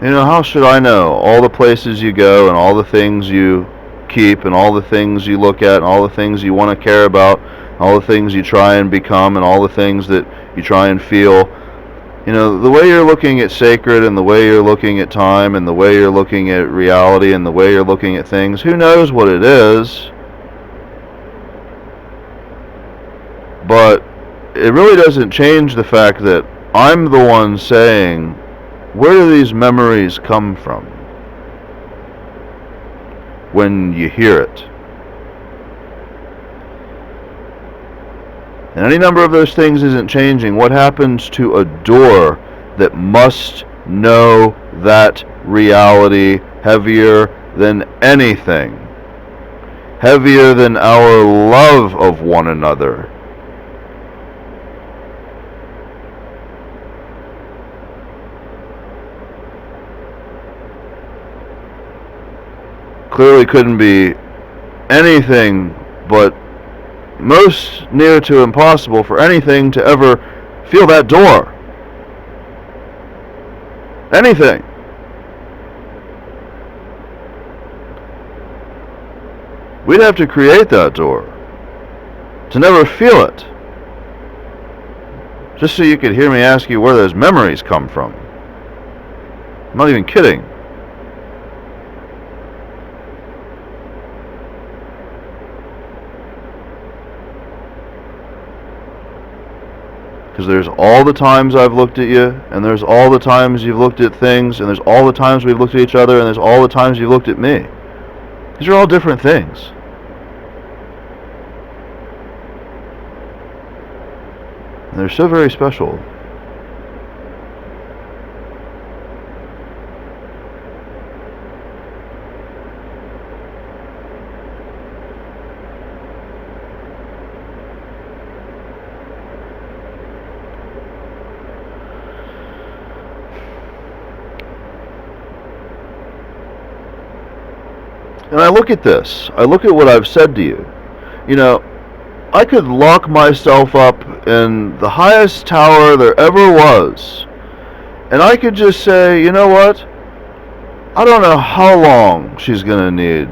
You know, how should I know all the places you go and all the things you keep and all the things you look at and all the things you want to care about, all the things you try and become and all the things that you try and feel? You know, the way you're looking at sacred and the way you're looking at time and the way you're looking at reality and the way you're looking at things, who knows what it is? But it really doesn't change the fact that I'm the one saying, where do these memories come from? When you hear it. And any number of those things isn't changing. What happens to a door that must know that reality heavier than anything? Heavier than our love of one another? Clearly couldn't be anything but most near to impossible for anything to ever feel that door. Anything. We'd have to create that door to never feel it. Just so you could hear me ask you where those memories come from. I'm not even kidding. Because there's all the times I've looked at you, and there's all the times you've looked at things, and there's all the times we've looked at each other, and there's all the times you've looked at me. These are all different things. And they're so very special. And I look at this. I look at what I've said to you. You know, I could lock myself up in the highest tower there ever was. And I could just say, you know what? I don't know how long she's going to need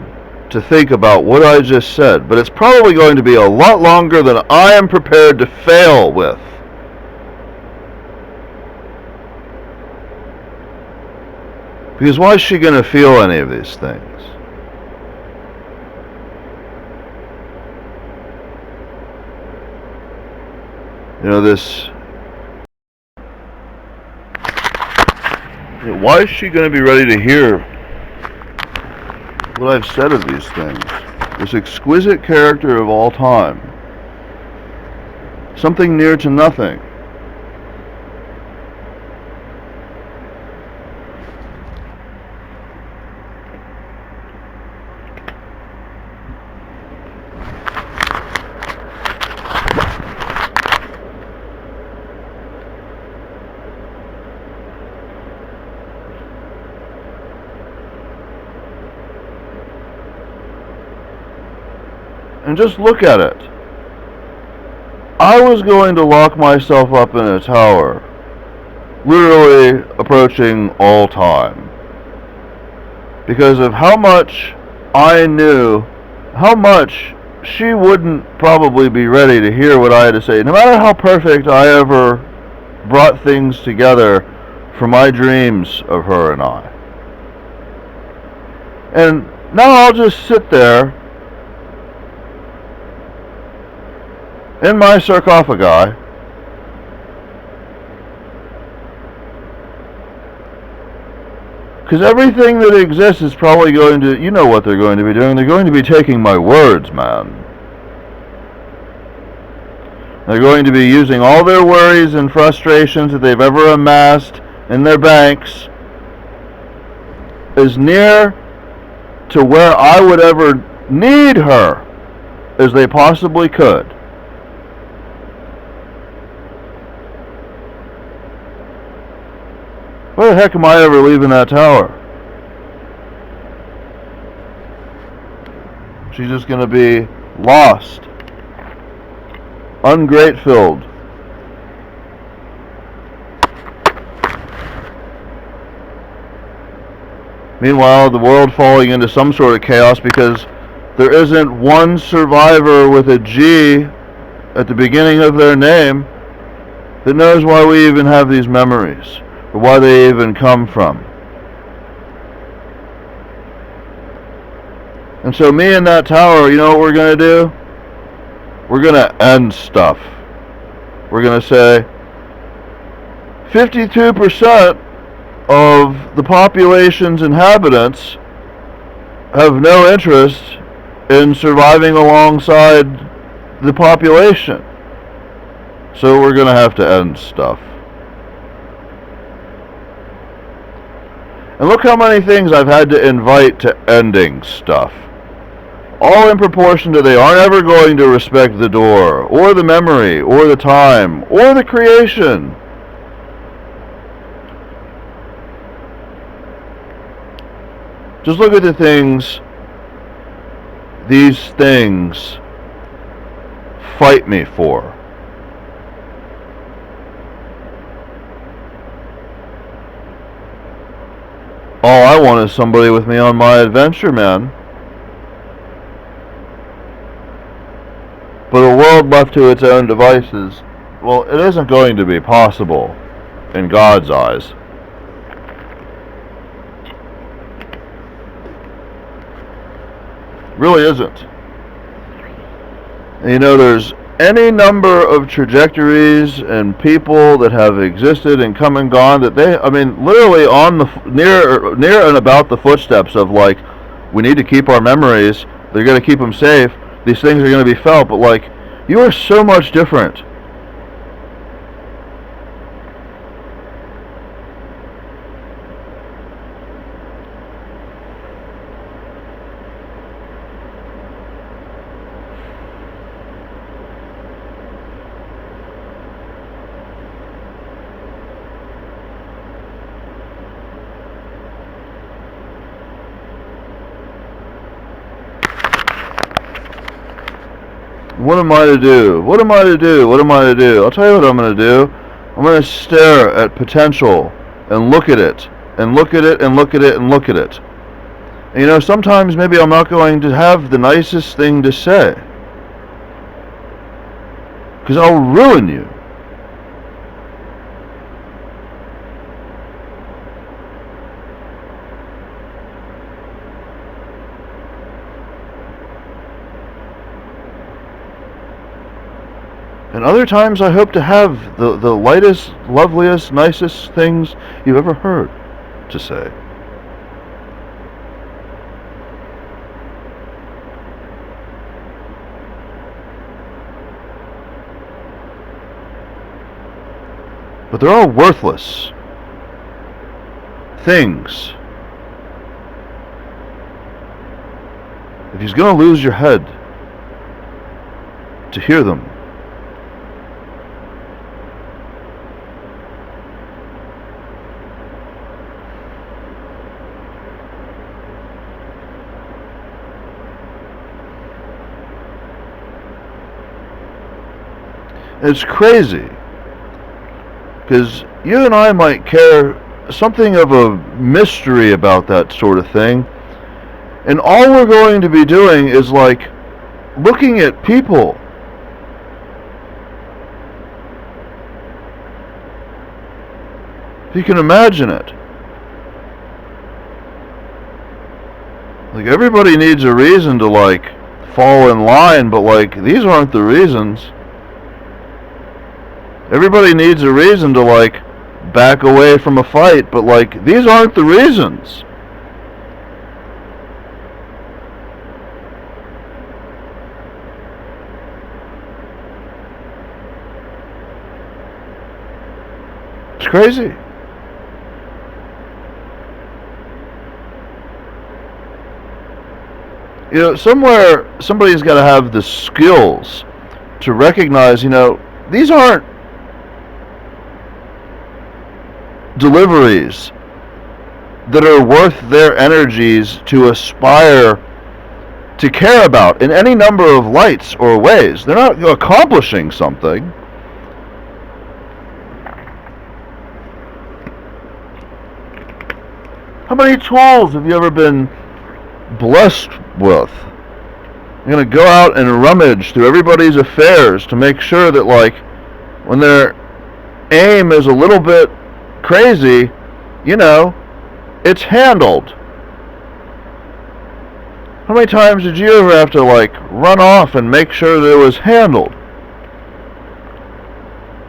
to think about what I just said, but it's probably going to be a lot longer than I am prepared to fail with. Because why is she going to feel any of these things? You know, why is she going to be ready to hear what I've said of these things? This exquisite character of all time. Something near to nothing. And just look at it. I was going to lock myself up in a tower, literally approaching all time, because of how much I knew, how much she wouldn't probably be ready to hear what I had to say, no matter how perfect I ever brought things together for my dreams of her and I. And now I'll just sit there in my sarcophagi, because everything that exists is probably going to, you know what they're going to be doing, they're going to be taking my words, man. They're going to be using all their worries and frustrations that they've ever amassed in their banks as near to where I would ever need her as they possibly could. Why the heck am I ever leaving that tower? She's just going to be lost, ungrateful. Meanwhile, the world falling into some sort of chaos because there isn't one survivor with a G at the beginning of their name that knows why we even have these memories, or why they even come from. And so me in that tower, you know what we're going to do? We're going to end stuff. We're going to say 52% of the population's inhabitants have no interest in surviving alongside the population. So we're going to have to end stuff. And look how many things I've had to invite to ending stuff. All in proportion to they aren't ever going to respect the door, or the memory, or the time, or the creation. Just look at the things these things fight me for. All I want is somebody with me on my adventure, man. But a world left to its own devices, well, it isn't going to be possible in God's eyes. Really isn't. And you know, there's any number of trajectories and people that have existed and come and gone that they, I mean, literally on the near and about the footsteps of, like, we need to keep our memories, they're going to keep them safe, these things are going to be felt, but, like, you are so much different. What am I to do? What am I to do? What am I to do? I'll tell you what I'm going to do. I'm going to stare at potential and look at it and look at it and look at it and look at it. And you know, sometimes maybe I'm not going to have the nicest thing to say, because I'll ruin you. And other times I hope to have the lightest, loveliest, nicest things you've ever heard to say. But they're all worthless things if you're going to lose your head to hear them. It's crazy, because you and I might care something of a mystery about that sort of thing, and all we're going to be doing is like looking at people. If you can imagine it. Like, everybody needs a reason to like fall in line, but like these aren't the reasons. Everybody needs a reason to like back away from a fight, but like these aren't the reasons. It's crazy. You know, somewhere somebody's got to have the skills to recognize, you know, these aren't deliveries that are worth their energies to aspire to care about in any number of lights or ways. They're not accomplishing something. How many tools have you ever been blessed with? You're going to go out and rummage through everybody's affairs to make sure that, like, when their aim is a little bit crazy, you know, it's handled. How many times did you ever have to like run off and make sure that it was handled?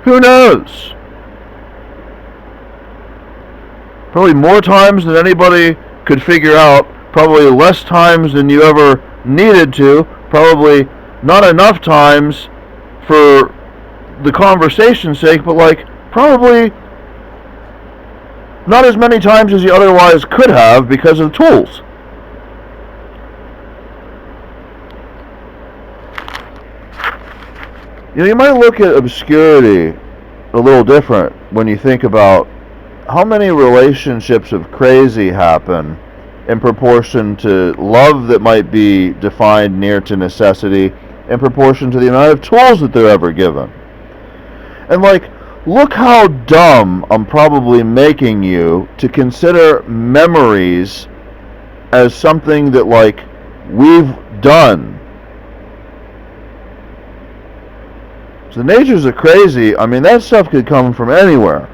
Who knows? Probably more times than anybody could figure out, probably less times than you ever needed to, probably not enough times for the conversation's sake, but like probably not as many times as you otherwise could have because of tools. You know, you might look at obscurity a little different when you think about how many relationships of crazy happen in proportion to love that might be defined near to necessity, in proportion to the amount of tools that they're ever given. And like, look how dumb I'm probably making you to consider memories as something that, like, we've done. So the natures of crazy, I mean, that stuff could come from anywhere.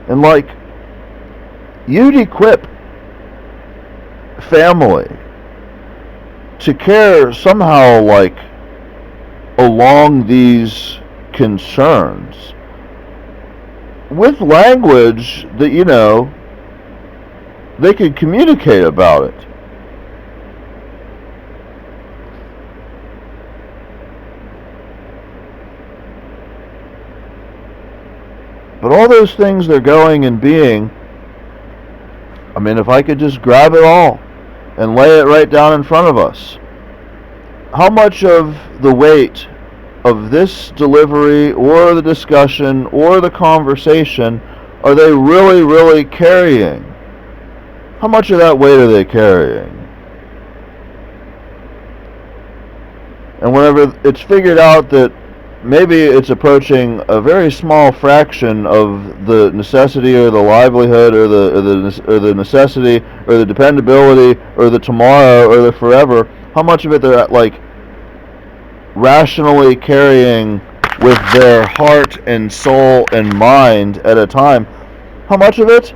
And like, you'd equip family to care somehow like along these concerns with language that, you know, they could communicate about it. But all those things they're going and being, I mean, if I could just grab it all and lay it right down in front of us. How much of the weight of this delivery or the discussion or the conversation are they really, really carrying? How much of that weight are they carrying? And whenever it's figured out that maybe it's approaching a very small fraction of the necessity or the livelihood or the necessity or the dependability or the tomorrow or the forever, how much of it they're like rationally carrying with their heart and soul and mind at a time, how much of it,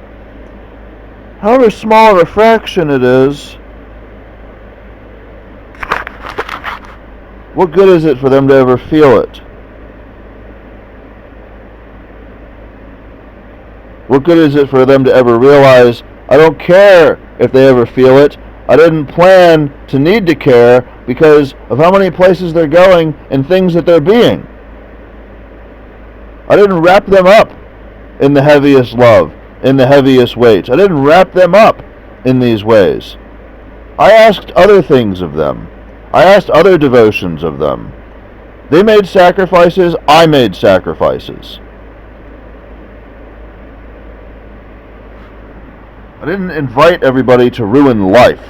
however small a fraction it is, what good is it for them to ever feel it? What good is it for them to ever realize, I don't care if they ever feel it, I didn't plan to need to care because of how many places they're going and things that they're being. I didn't wrap them up in the heaviest love, in the heaviest weights. I didn't wrap them up in these ways. I asked other things of them. I asked other devotions of them. They made sacrifices, I made sacrifices. I didn't invite everybody to ruin life.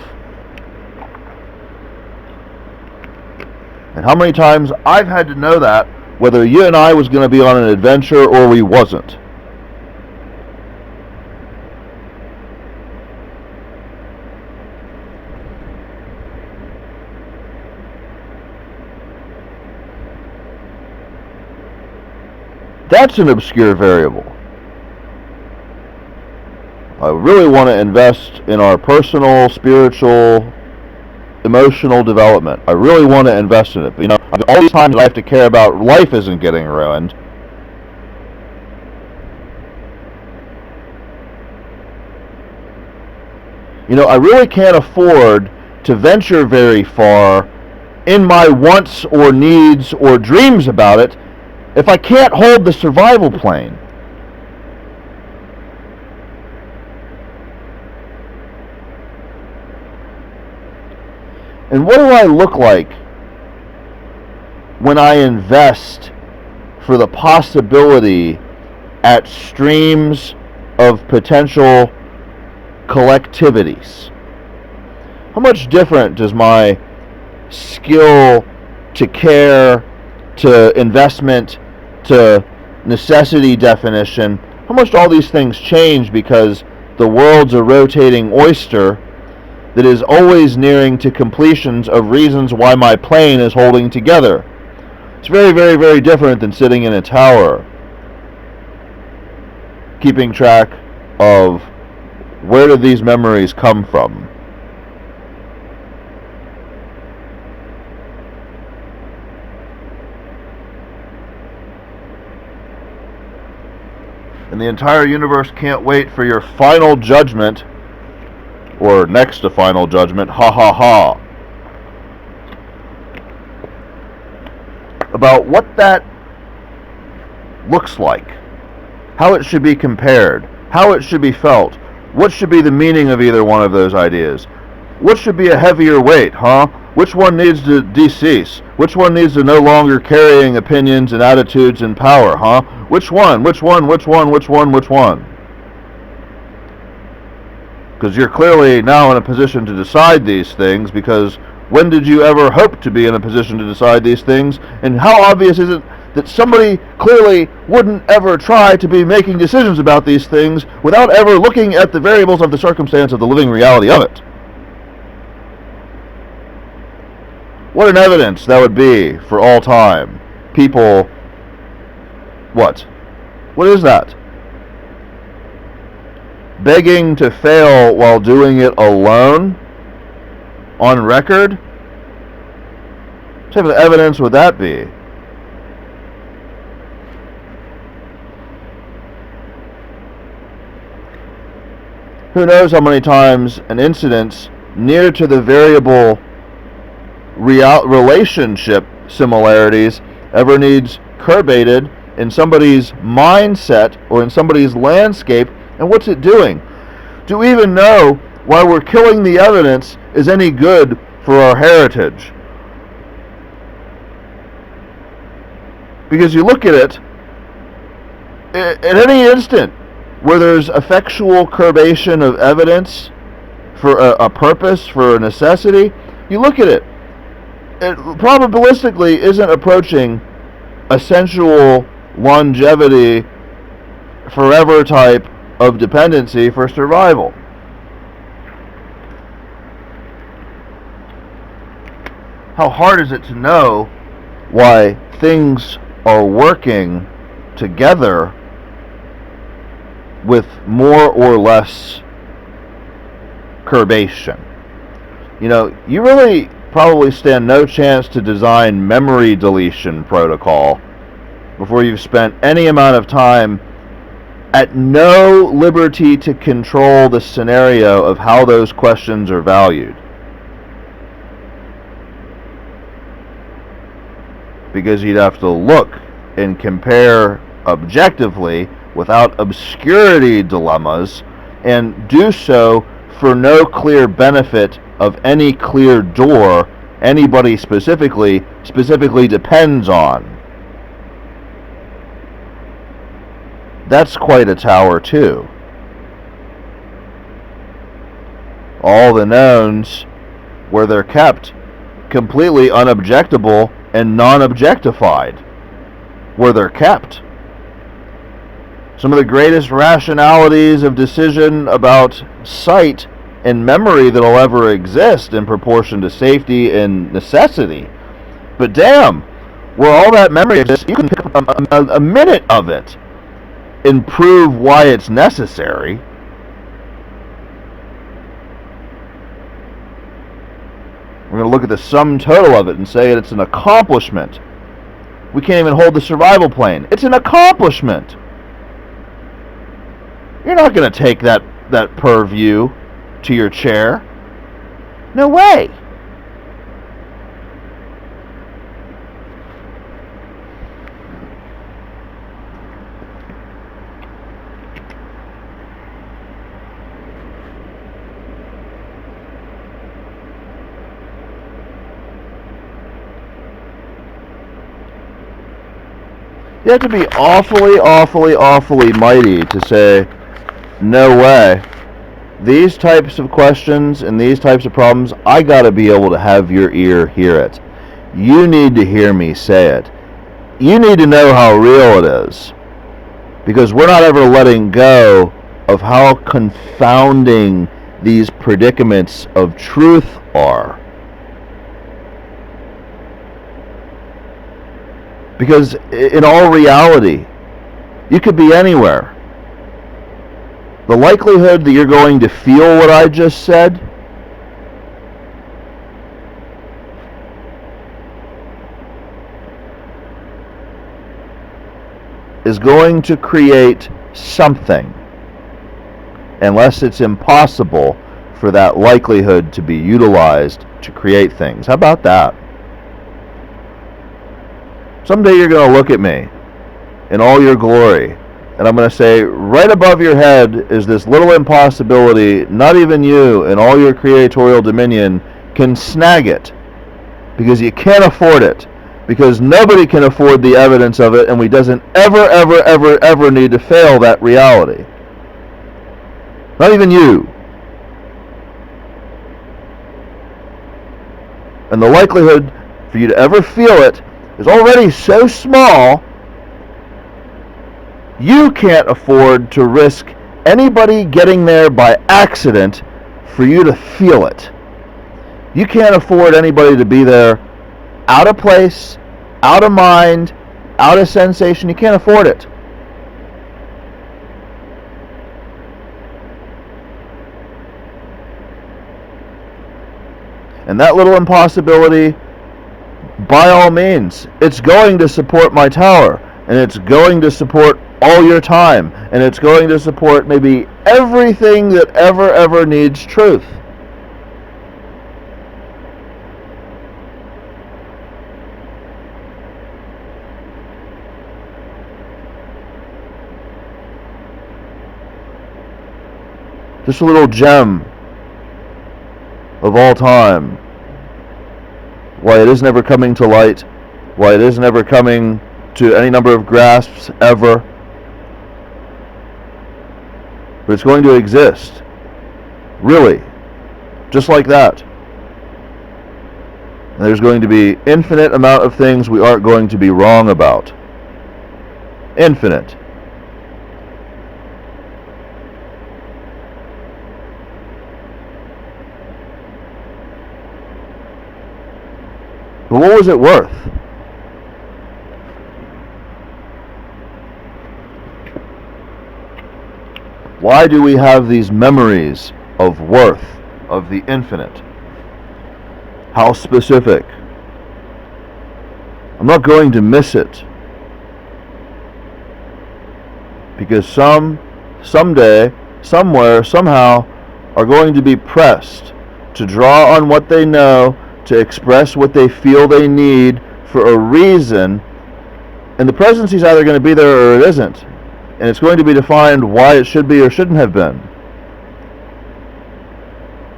And how many times I've had to know that, whether you and I was going to be on an adventure or we wasn't. That's an obscure variable. I really want to invest in our personal, spiritual, emotional development. I really want to invest in it. But, you know, all these times I have to care about life isn't getting ruined. You know, I really can't afford to venture very far in my wants or needs or dreams about it if I can't hold the survival plane. And what do I look like when I invest for the possibility at streams of potential collectivities? How much different does my skill to care, to investment, to necessity definition, how much do all these things change because the world's a rotating oyster that is always nearing to completions of reasons why my plane is holding together? It's very, very, very different than sitting in a tower, keeping track of where did these memories come from. And the entire universe can't wait for your final judgment, or next to final judgment, ha ha ha, about what that looks like, how it should be compared, how it should be felt, what should be the meaning of either one of those ideas, what should be a heavier weight, huh? Which one needs to decease? Which one needs to no longer carrying opinions and attitudes and power, huh? Which one? Which one? Which one? Which one? Which one? Because you're clearly now in a position to decide these things, because when did you ever hope to be in a position to decide these things? And how obvious is it that somebody clearly wouldn't ever try to be making decisions about these things without ever looking at the variables of the circumstance of the living reality of it? What an evidence that would be for all time. People, what? What is that? Begging to fail while doing it alone? On record? What type of evidence would that be? Who knows how many times an incident near to the variable relationship similarities ever needs curbated in somebody's mindset or in somebody's landscape, and what's it doing? Do we even know why we're killing the evidence is any good for our heritage. Because you look at it, at any instant where there's effectual curbation of evidence for a purpose, for a necessity, you look at it, it probabilistically isn't approaching a sensual longevity, forever type of dependency for survival. How hard is it to know why things are working together with more or less curbation? You know, you really probably stand no chance to design memory deletion protocol before you've spent any amount of time at no liberty to control the scenario of how those questions are valued. Because you'd have to look and compare objectively without obscurity dilemmas, and do so for no clear benefit of any clear door anybody specifically depends on. That's quite a tower too. All the knowns, where they're kept, completely unobjectable and non-objectified, where they're kept. Some of the greatest rationalities of decision about sight and memory that'll ever exist in proportion to safety and necessity. But damn, where all that memory exists, you can pick up a minute of it and prove why it's necessary. We're going to look at the sum total of it and say it's an accomplishment. We can't even hold the survival plane. It's an accomplishment. You're not going to take that purview to your chair. No way. You have to be awfully mighty to say, no way. These types of questions and these types of problems, I gotta be able to have your ear hear it. You need to hear me say it. You need to know how real it is. Because we're not ever letting go of how confounding these predicaments of truth are. Because in all reality, you could be anywhere. The likelihood that you're going to feel what I just said is going to create something, unless it's impossible for that likelihood to be utilized to create things. How about that? Someday you're going to look at me in all your glory, and I'm going to say, right above your head is this little impossibility. Not even you in all your creatorial dominion can snag it, because you can't afford it, because nobody can afford the evidence of it, and we doesn't ever need to fail that reality. Not even you. And the likelihood for you to ever feel it is already so small, you can't afford to risk anybody getting there by accident for you to feel it. You can't afford anybody to be there out of place, out of mind, out of sensation. You can't afford it. And that little impossibility, by all means, it's going to support my tower, and it's going to support all your time, and it's going to support maybe everything that ever needs truth. Just a little gem of all time. Why it is never coming to light, why it is never coming to any number of grasps ever. But it's going to exist. Really. Just like that. And there's going to be infinite amount of things we aren't going to be wrong about. Infinite. But what was it worth? Why do we have these memories of worth, of the infinite? How specific? I'm not going to miss it. Because someday, somewhere, somehow, are going to be pressed to draw on what they know, to express what they feel they need for a reason, and the presidency is either going to be there or it isn't, and it's going to be defined why it should be or shouldn't have been.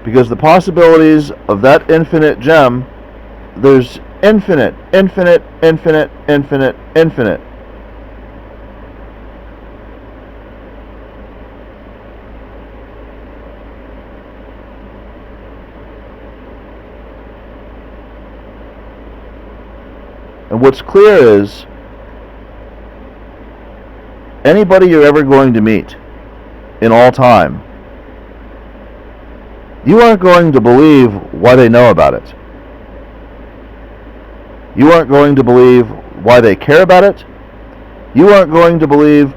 Because the possibilities of that infinite gem, there's infinite, infinite, infinite, infinite, infinite. And what's clear is, anybody you're ever going to meet in all time, you aren't going to believe why they know about it. You aren't going to believe why they care about it. You aren't going to believe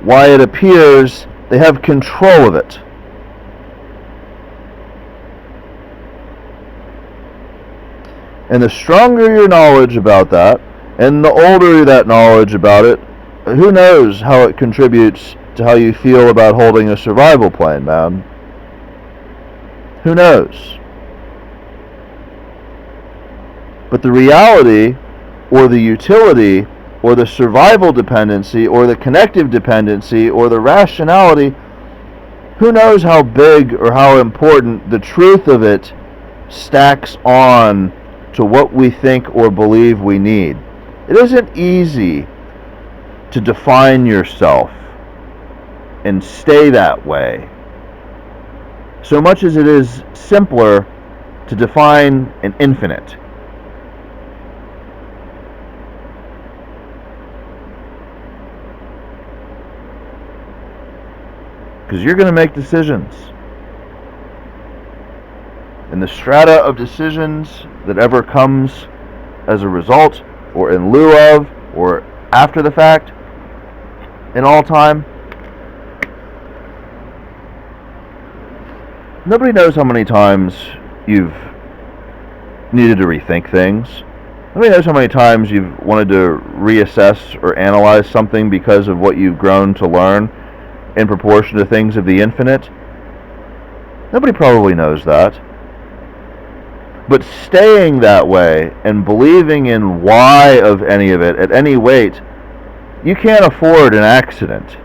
why it appears they have control of it. And the stronger your knowledge about that, and the older that knowledge about it, who knows how it contributes to how you feel about holding a survival plane, man. Who knows? But the reality, or the utility, or the survival dependency, or the connective dependency, or the rationality, who knows how big or how important the truth of it stacks on to what we think or believe we need. It isn't easy to define yourself and stay that way, so much as it is simpler to define an infinite. Because you're going to make decisions. And the strata of decisions that ever comes as a result, or in lieu of, or after the fact, in all time, nobody knows how many times you've needed to rethink things. Nobody knows how many times you've wanted to reassess or analyze something because of what you've grown to learn in proportion to things of the infinite. Nobody probably knows that. But staying that way and believing in why of any of it at any weight, you can't afford an accident.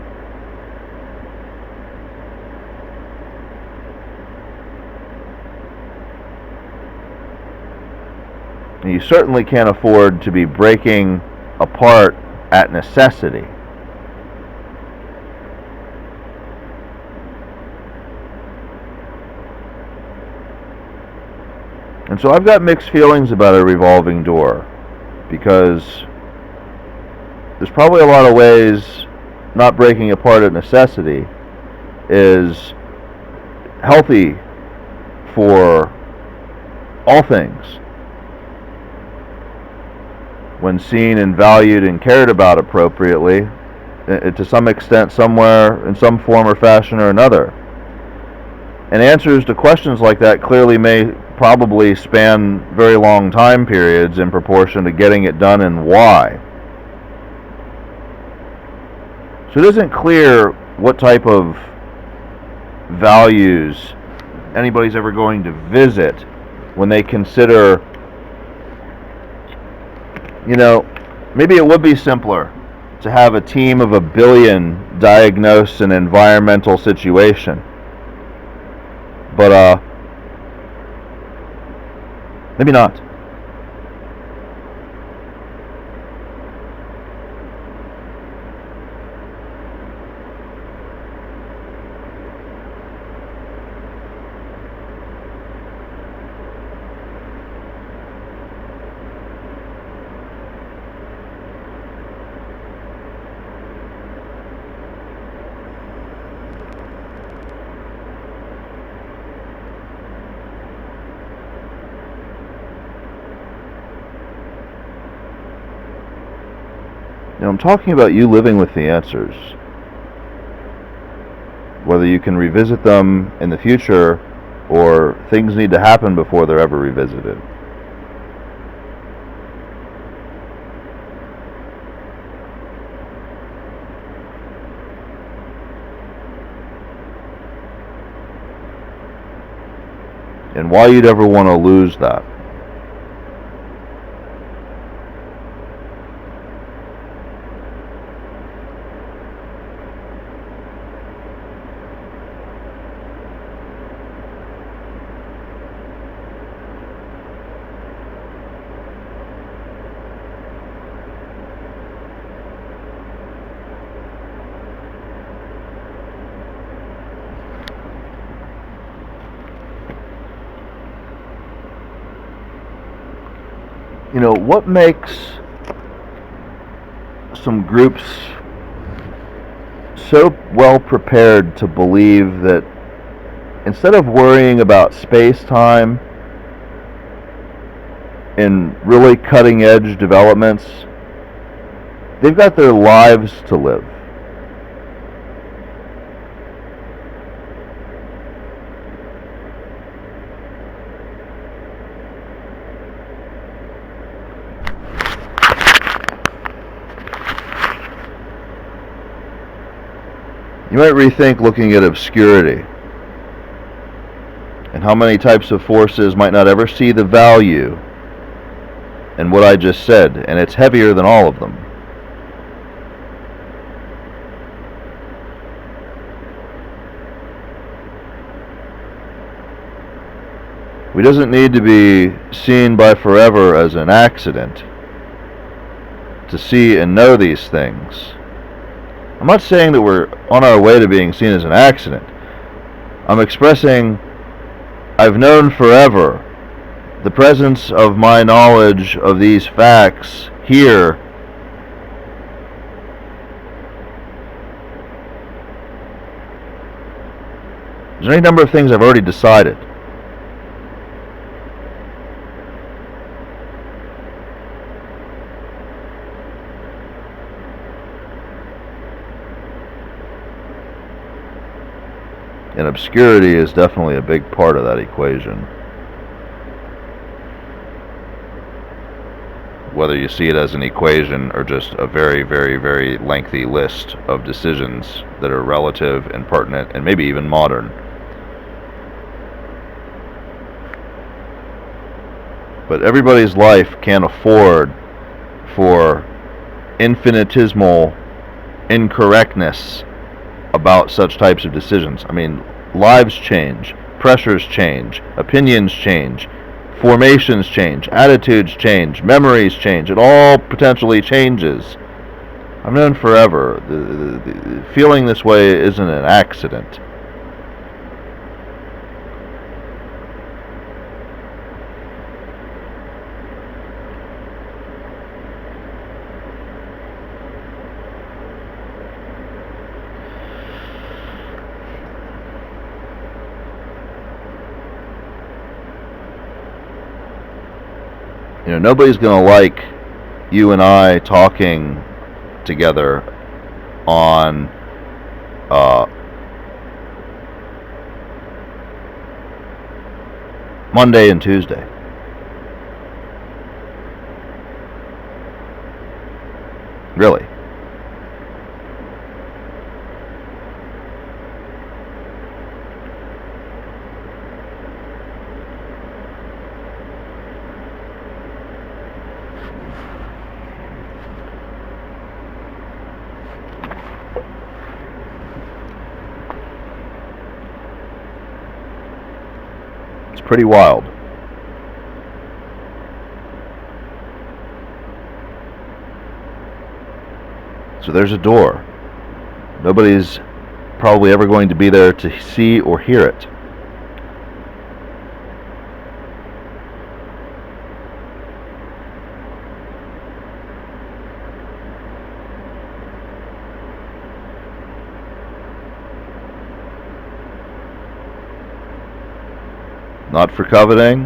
And you certainly can't afford to be breaking apart at necessity. And so I've got mixed feelings about a revolving door, because there's probably a lot of ways not breaking apart at necessity is healthy for all things when seen and valued and cared about appropriately, to some extent, somewhere, in some form or fashion or another. And answers to questions like that clearly may probably span very long time periods in proportion to getting it done and why. So it isn't clear what type of values anybody's ever going to visit when they consider, maybe it would be simpler to have a team of 1 billion diagnose an environmental situation. But Maybe not. I'm talking about you living with the answers. Whether you can revisit them in the future or things need to happen before they're ever revisited. And why you'd ever want to lose that. What makes some groups so well prepared to believe that instead of worrying about space-time in really cutting-edge developments, they've got their lives to live? You might rethink looking at obscurity and how many types of forces might not ever see the value in what I just said, and it's heavier than all of them. We doesn't need to be seen by forever as an accident to see and know these things. I'm not saying that we're on our way to being seen as an accident. I'm expressing I've known forever the presence of my knowledge of these facts here there's any number of things I've already decided. And obscurity is definitely a big part of that equation. Whether you see it as an equation or just a very, very, very lengthy list of decisions that are relative and pertinent and maybe even modern. But everybody's life can't afford for infinitesimal incorrectness about such types of decisions. I mean, lives change, pressures change, opinions change, formations change, attitudes change, memories change. It all potentially changes. I've known forever. The feeling this way isn't an accident. Nobody's going to like you and I talking together on Monday and Tuesday. Really. Pretty wild. So there's a door. Nobody's probably ever going to be there to see or hear it. Not for coveting.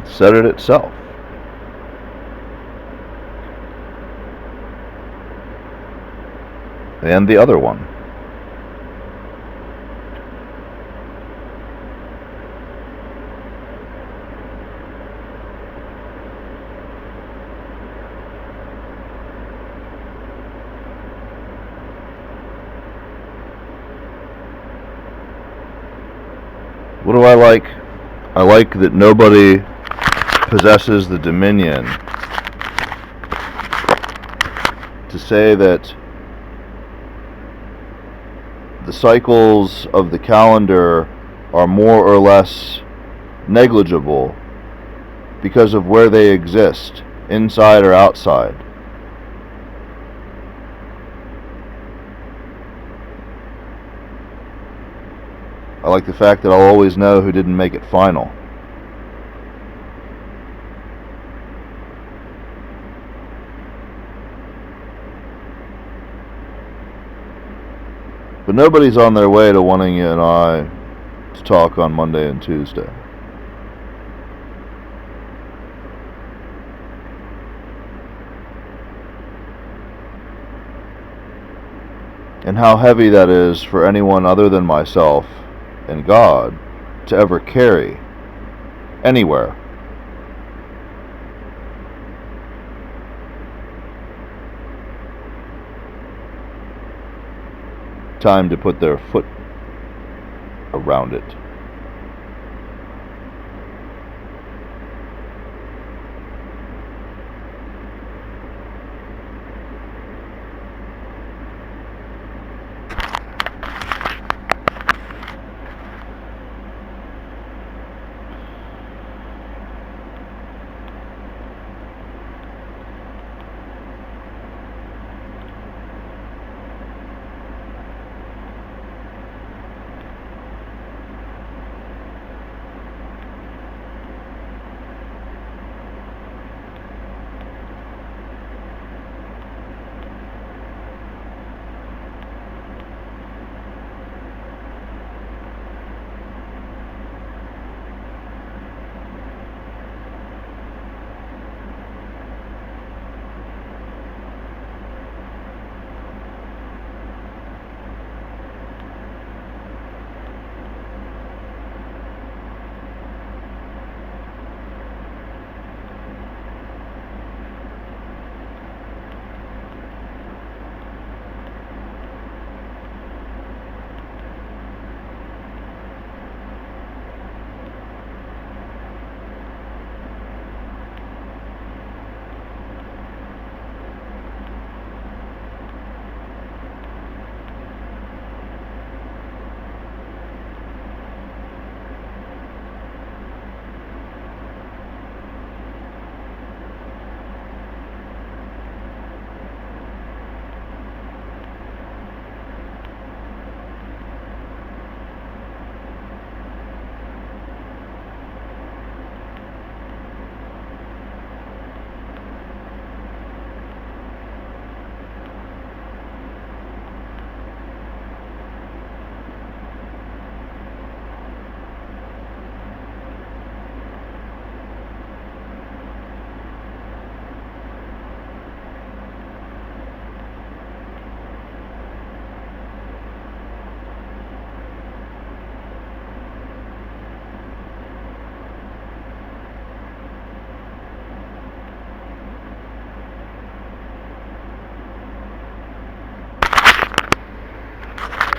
It said it itself. And the other one. What do I like? I like that nobody possesses the dominion to say that the cycles of the calendar are more or less negligible because of where they exist, inside or outside. I like the fact that I'll always know who didn't make it final. But nobody's on their way to wanting you and I to talk on Monday and Tuesday. And how heavy that is for anyone other than myself and God to ever carry anywhere. Time to put their foot around it.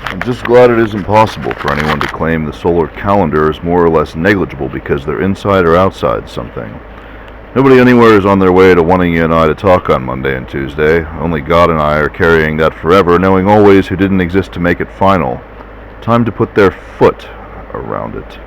I'm just glad it isn't possible for anyone to claim the solar calendar is more or less negligible because they're inside or outside something. Nobody anywhere is on their way to wanting you and I to talk on Monday and Tuesday. Only God and I are carrying that forever, knowing always who didn't exist to make it final. Time to put their foot around it.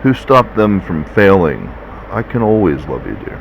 Who stopped them from failing? I can always love you, dear.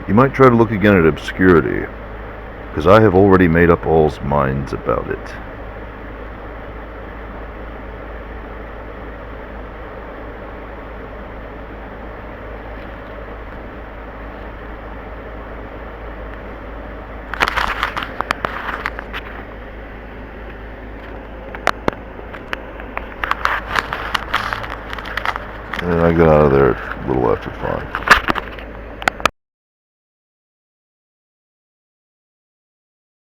You might try to look again at obscurity, because I have already made up all's minds about it. And I got out of there a little after 5.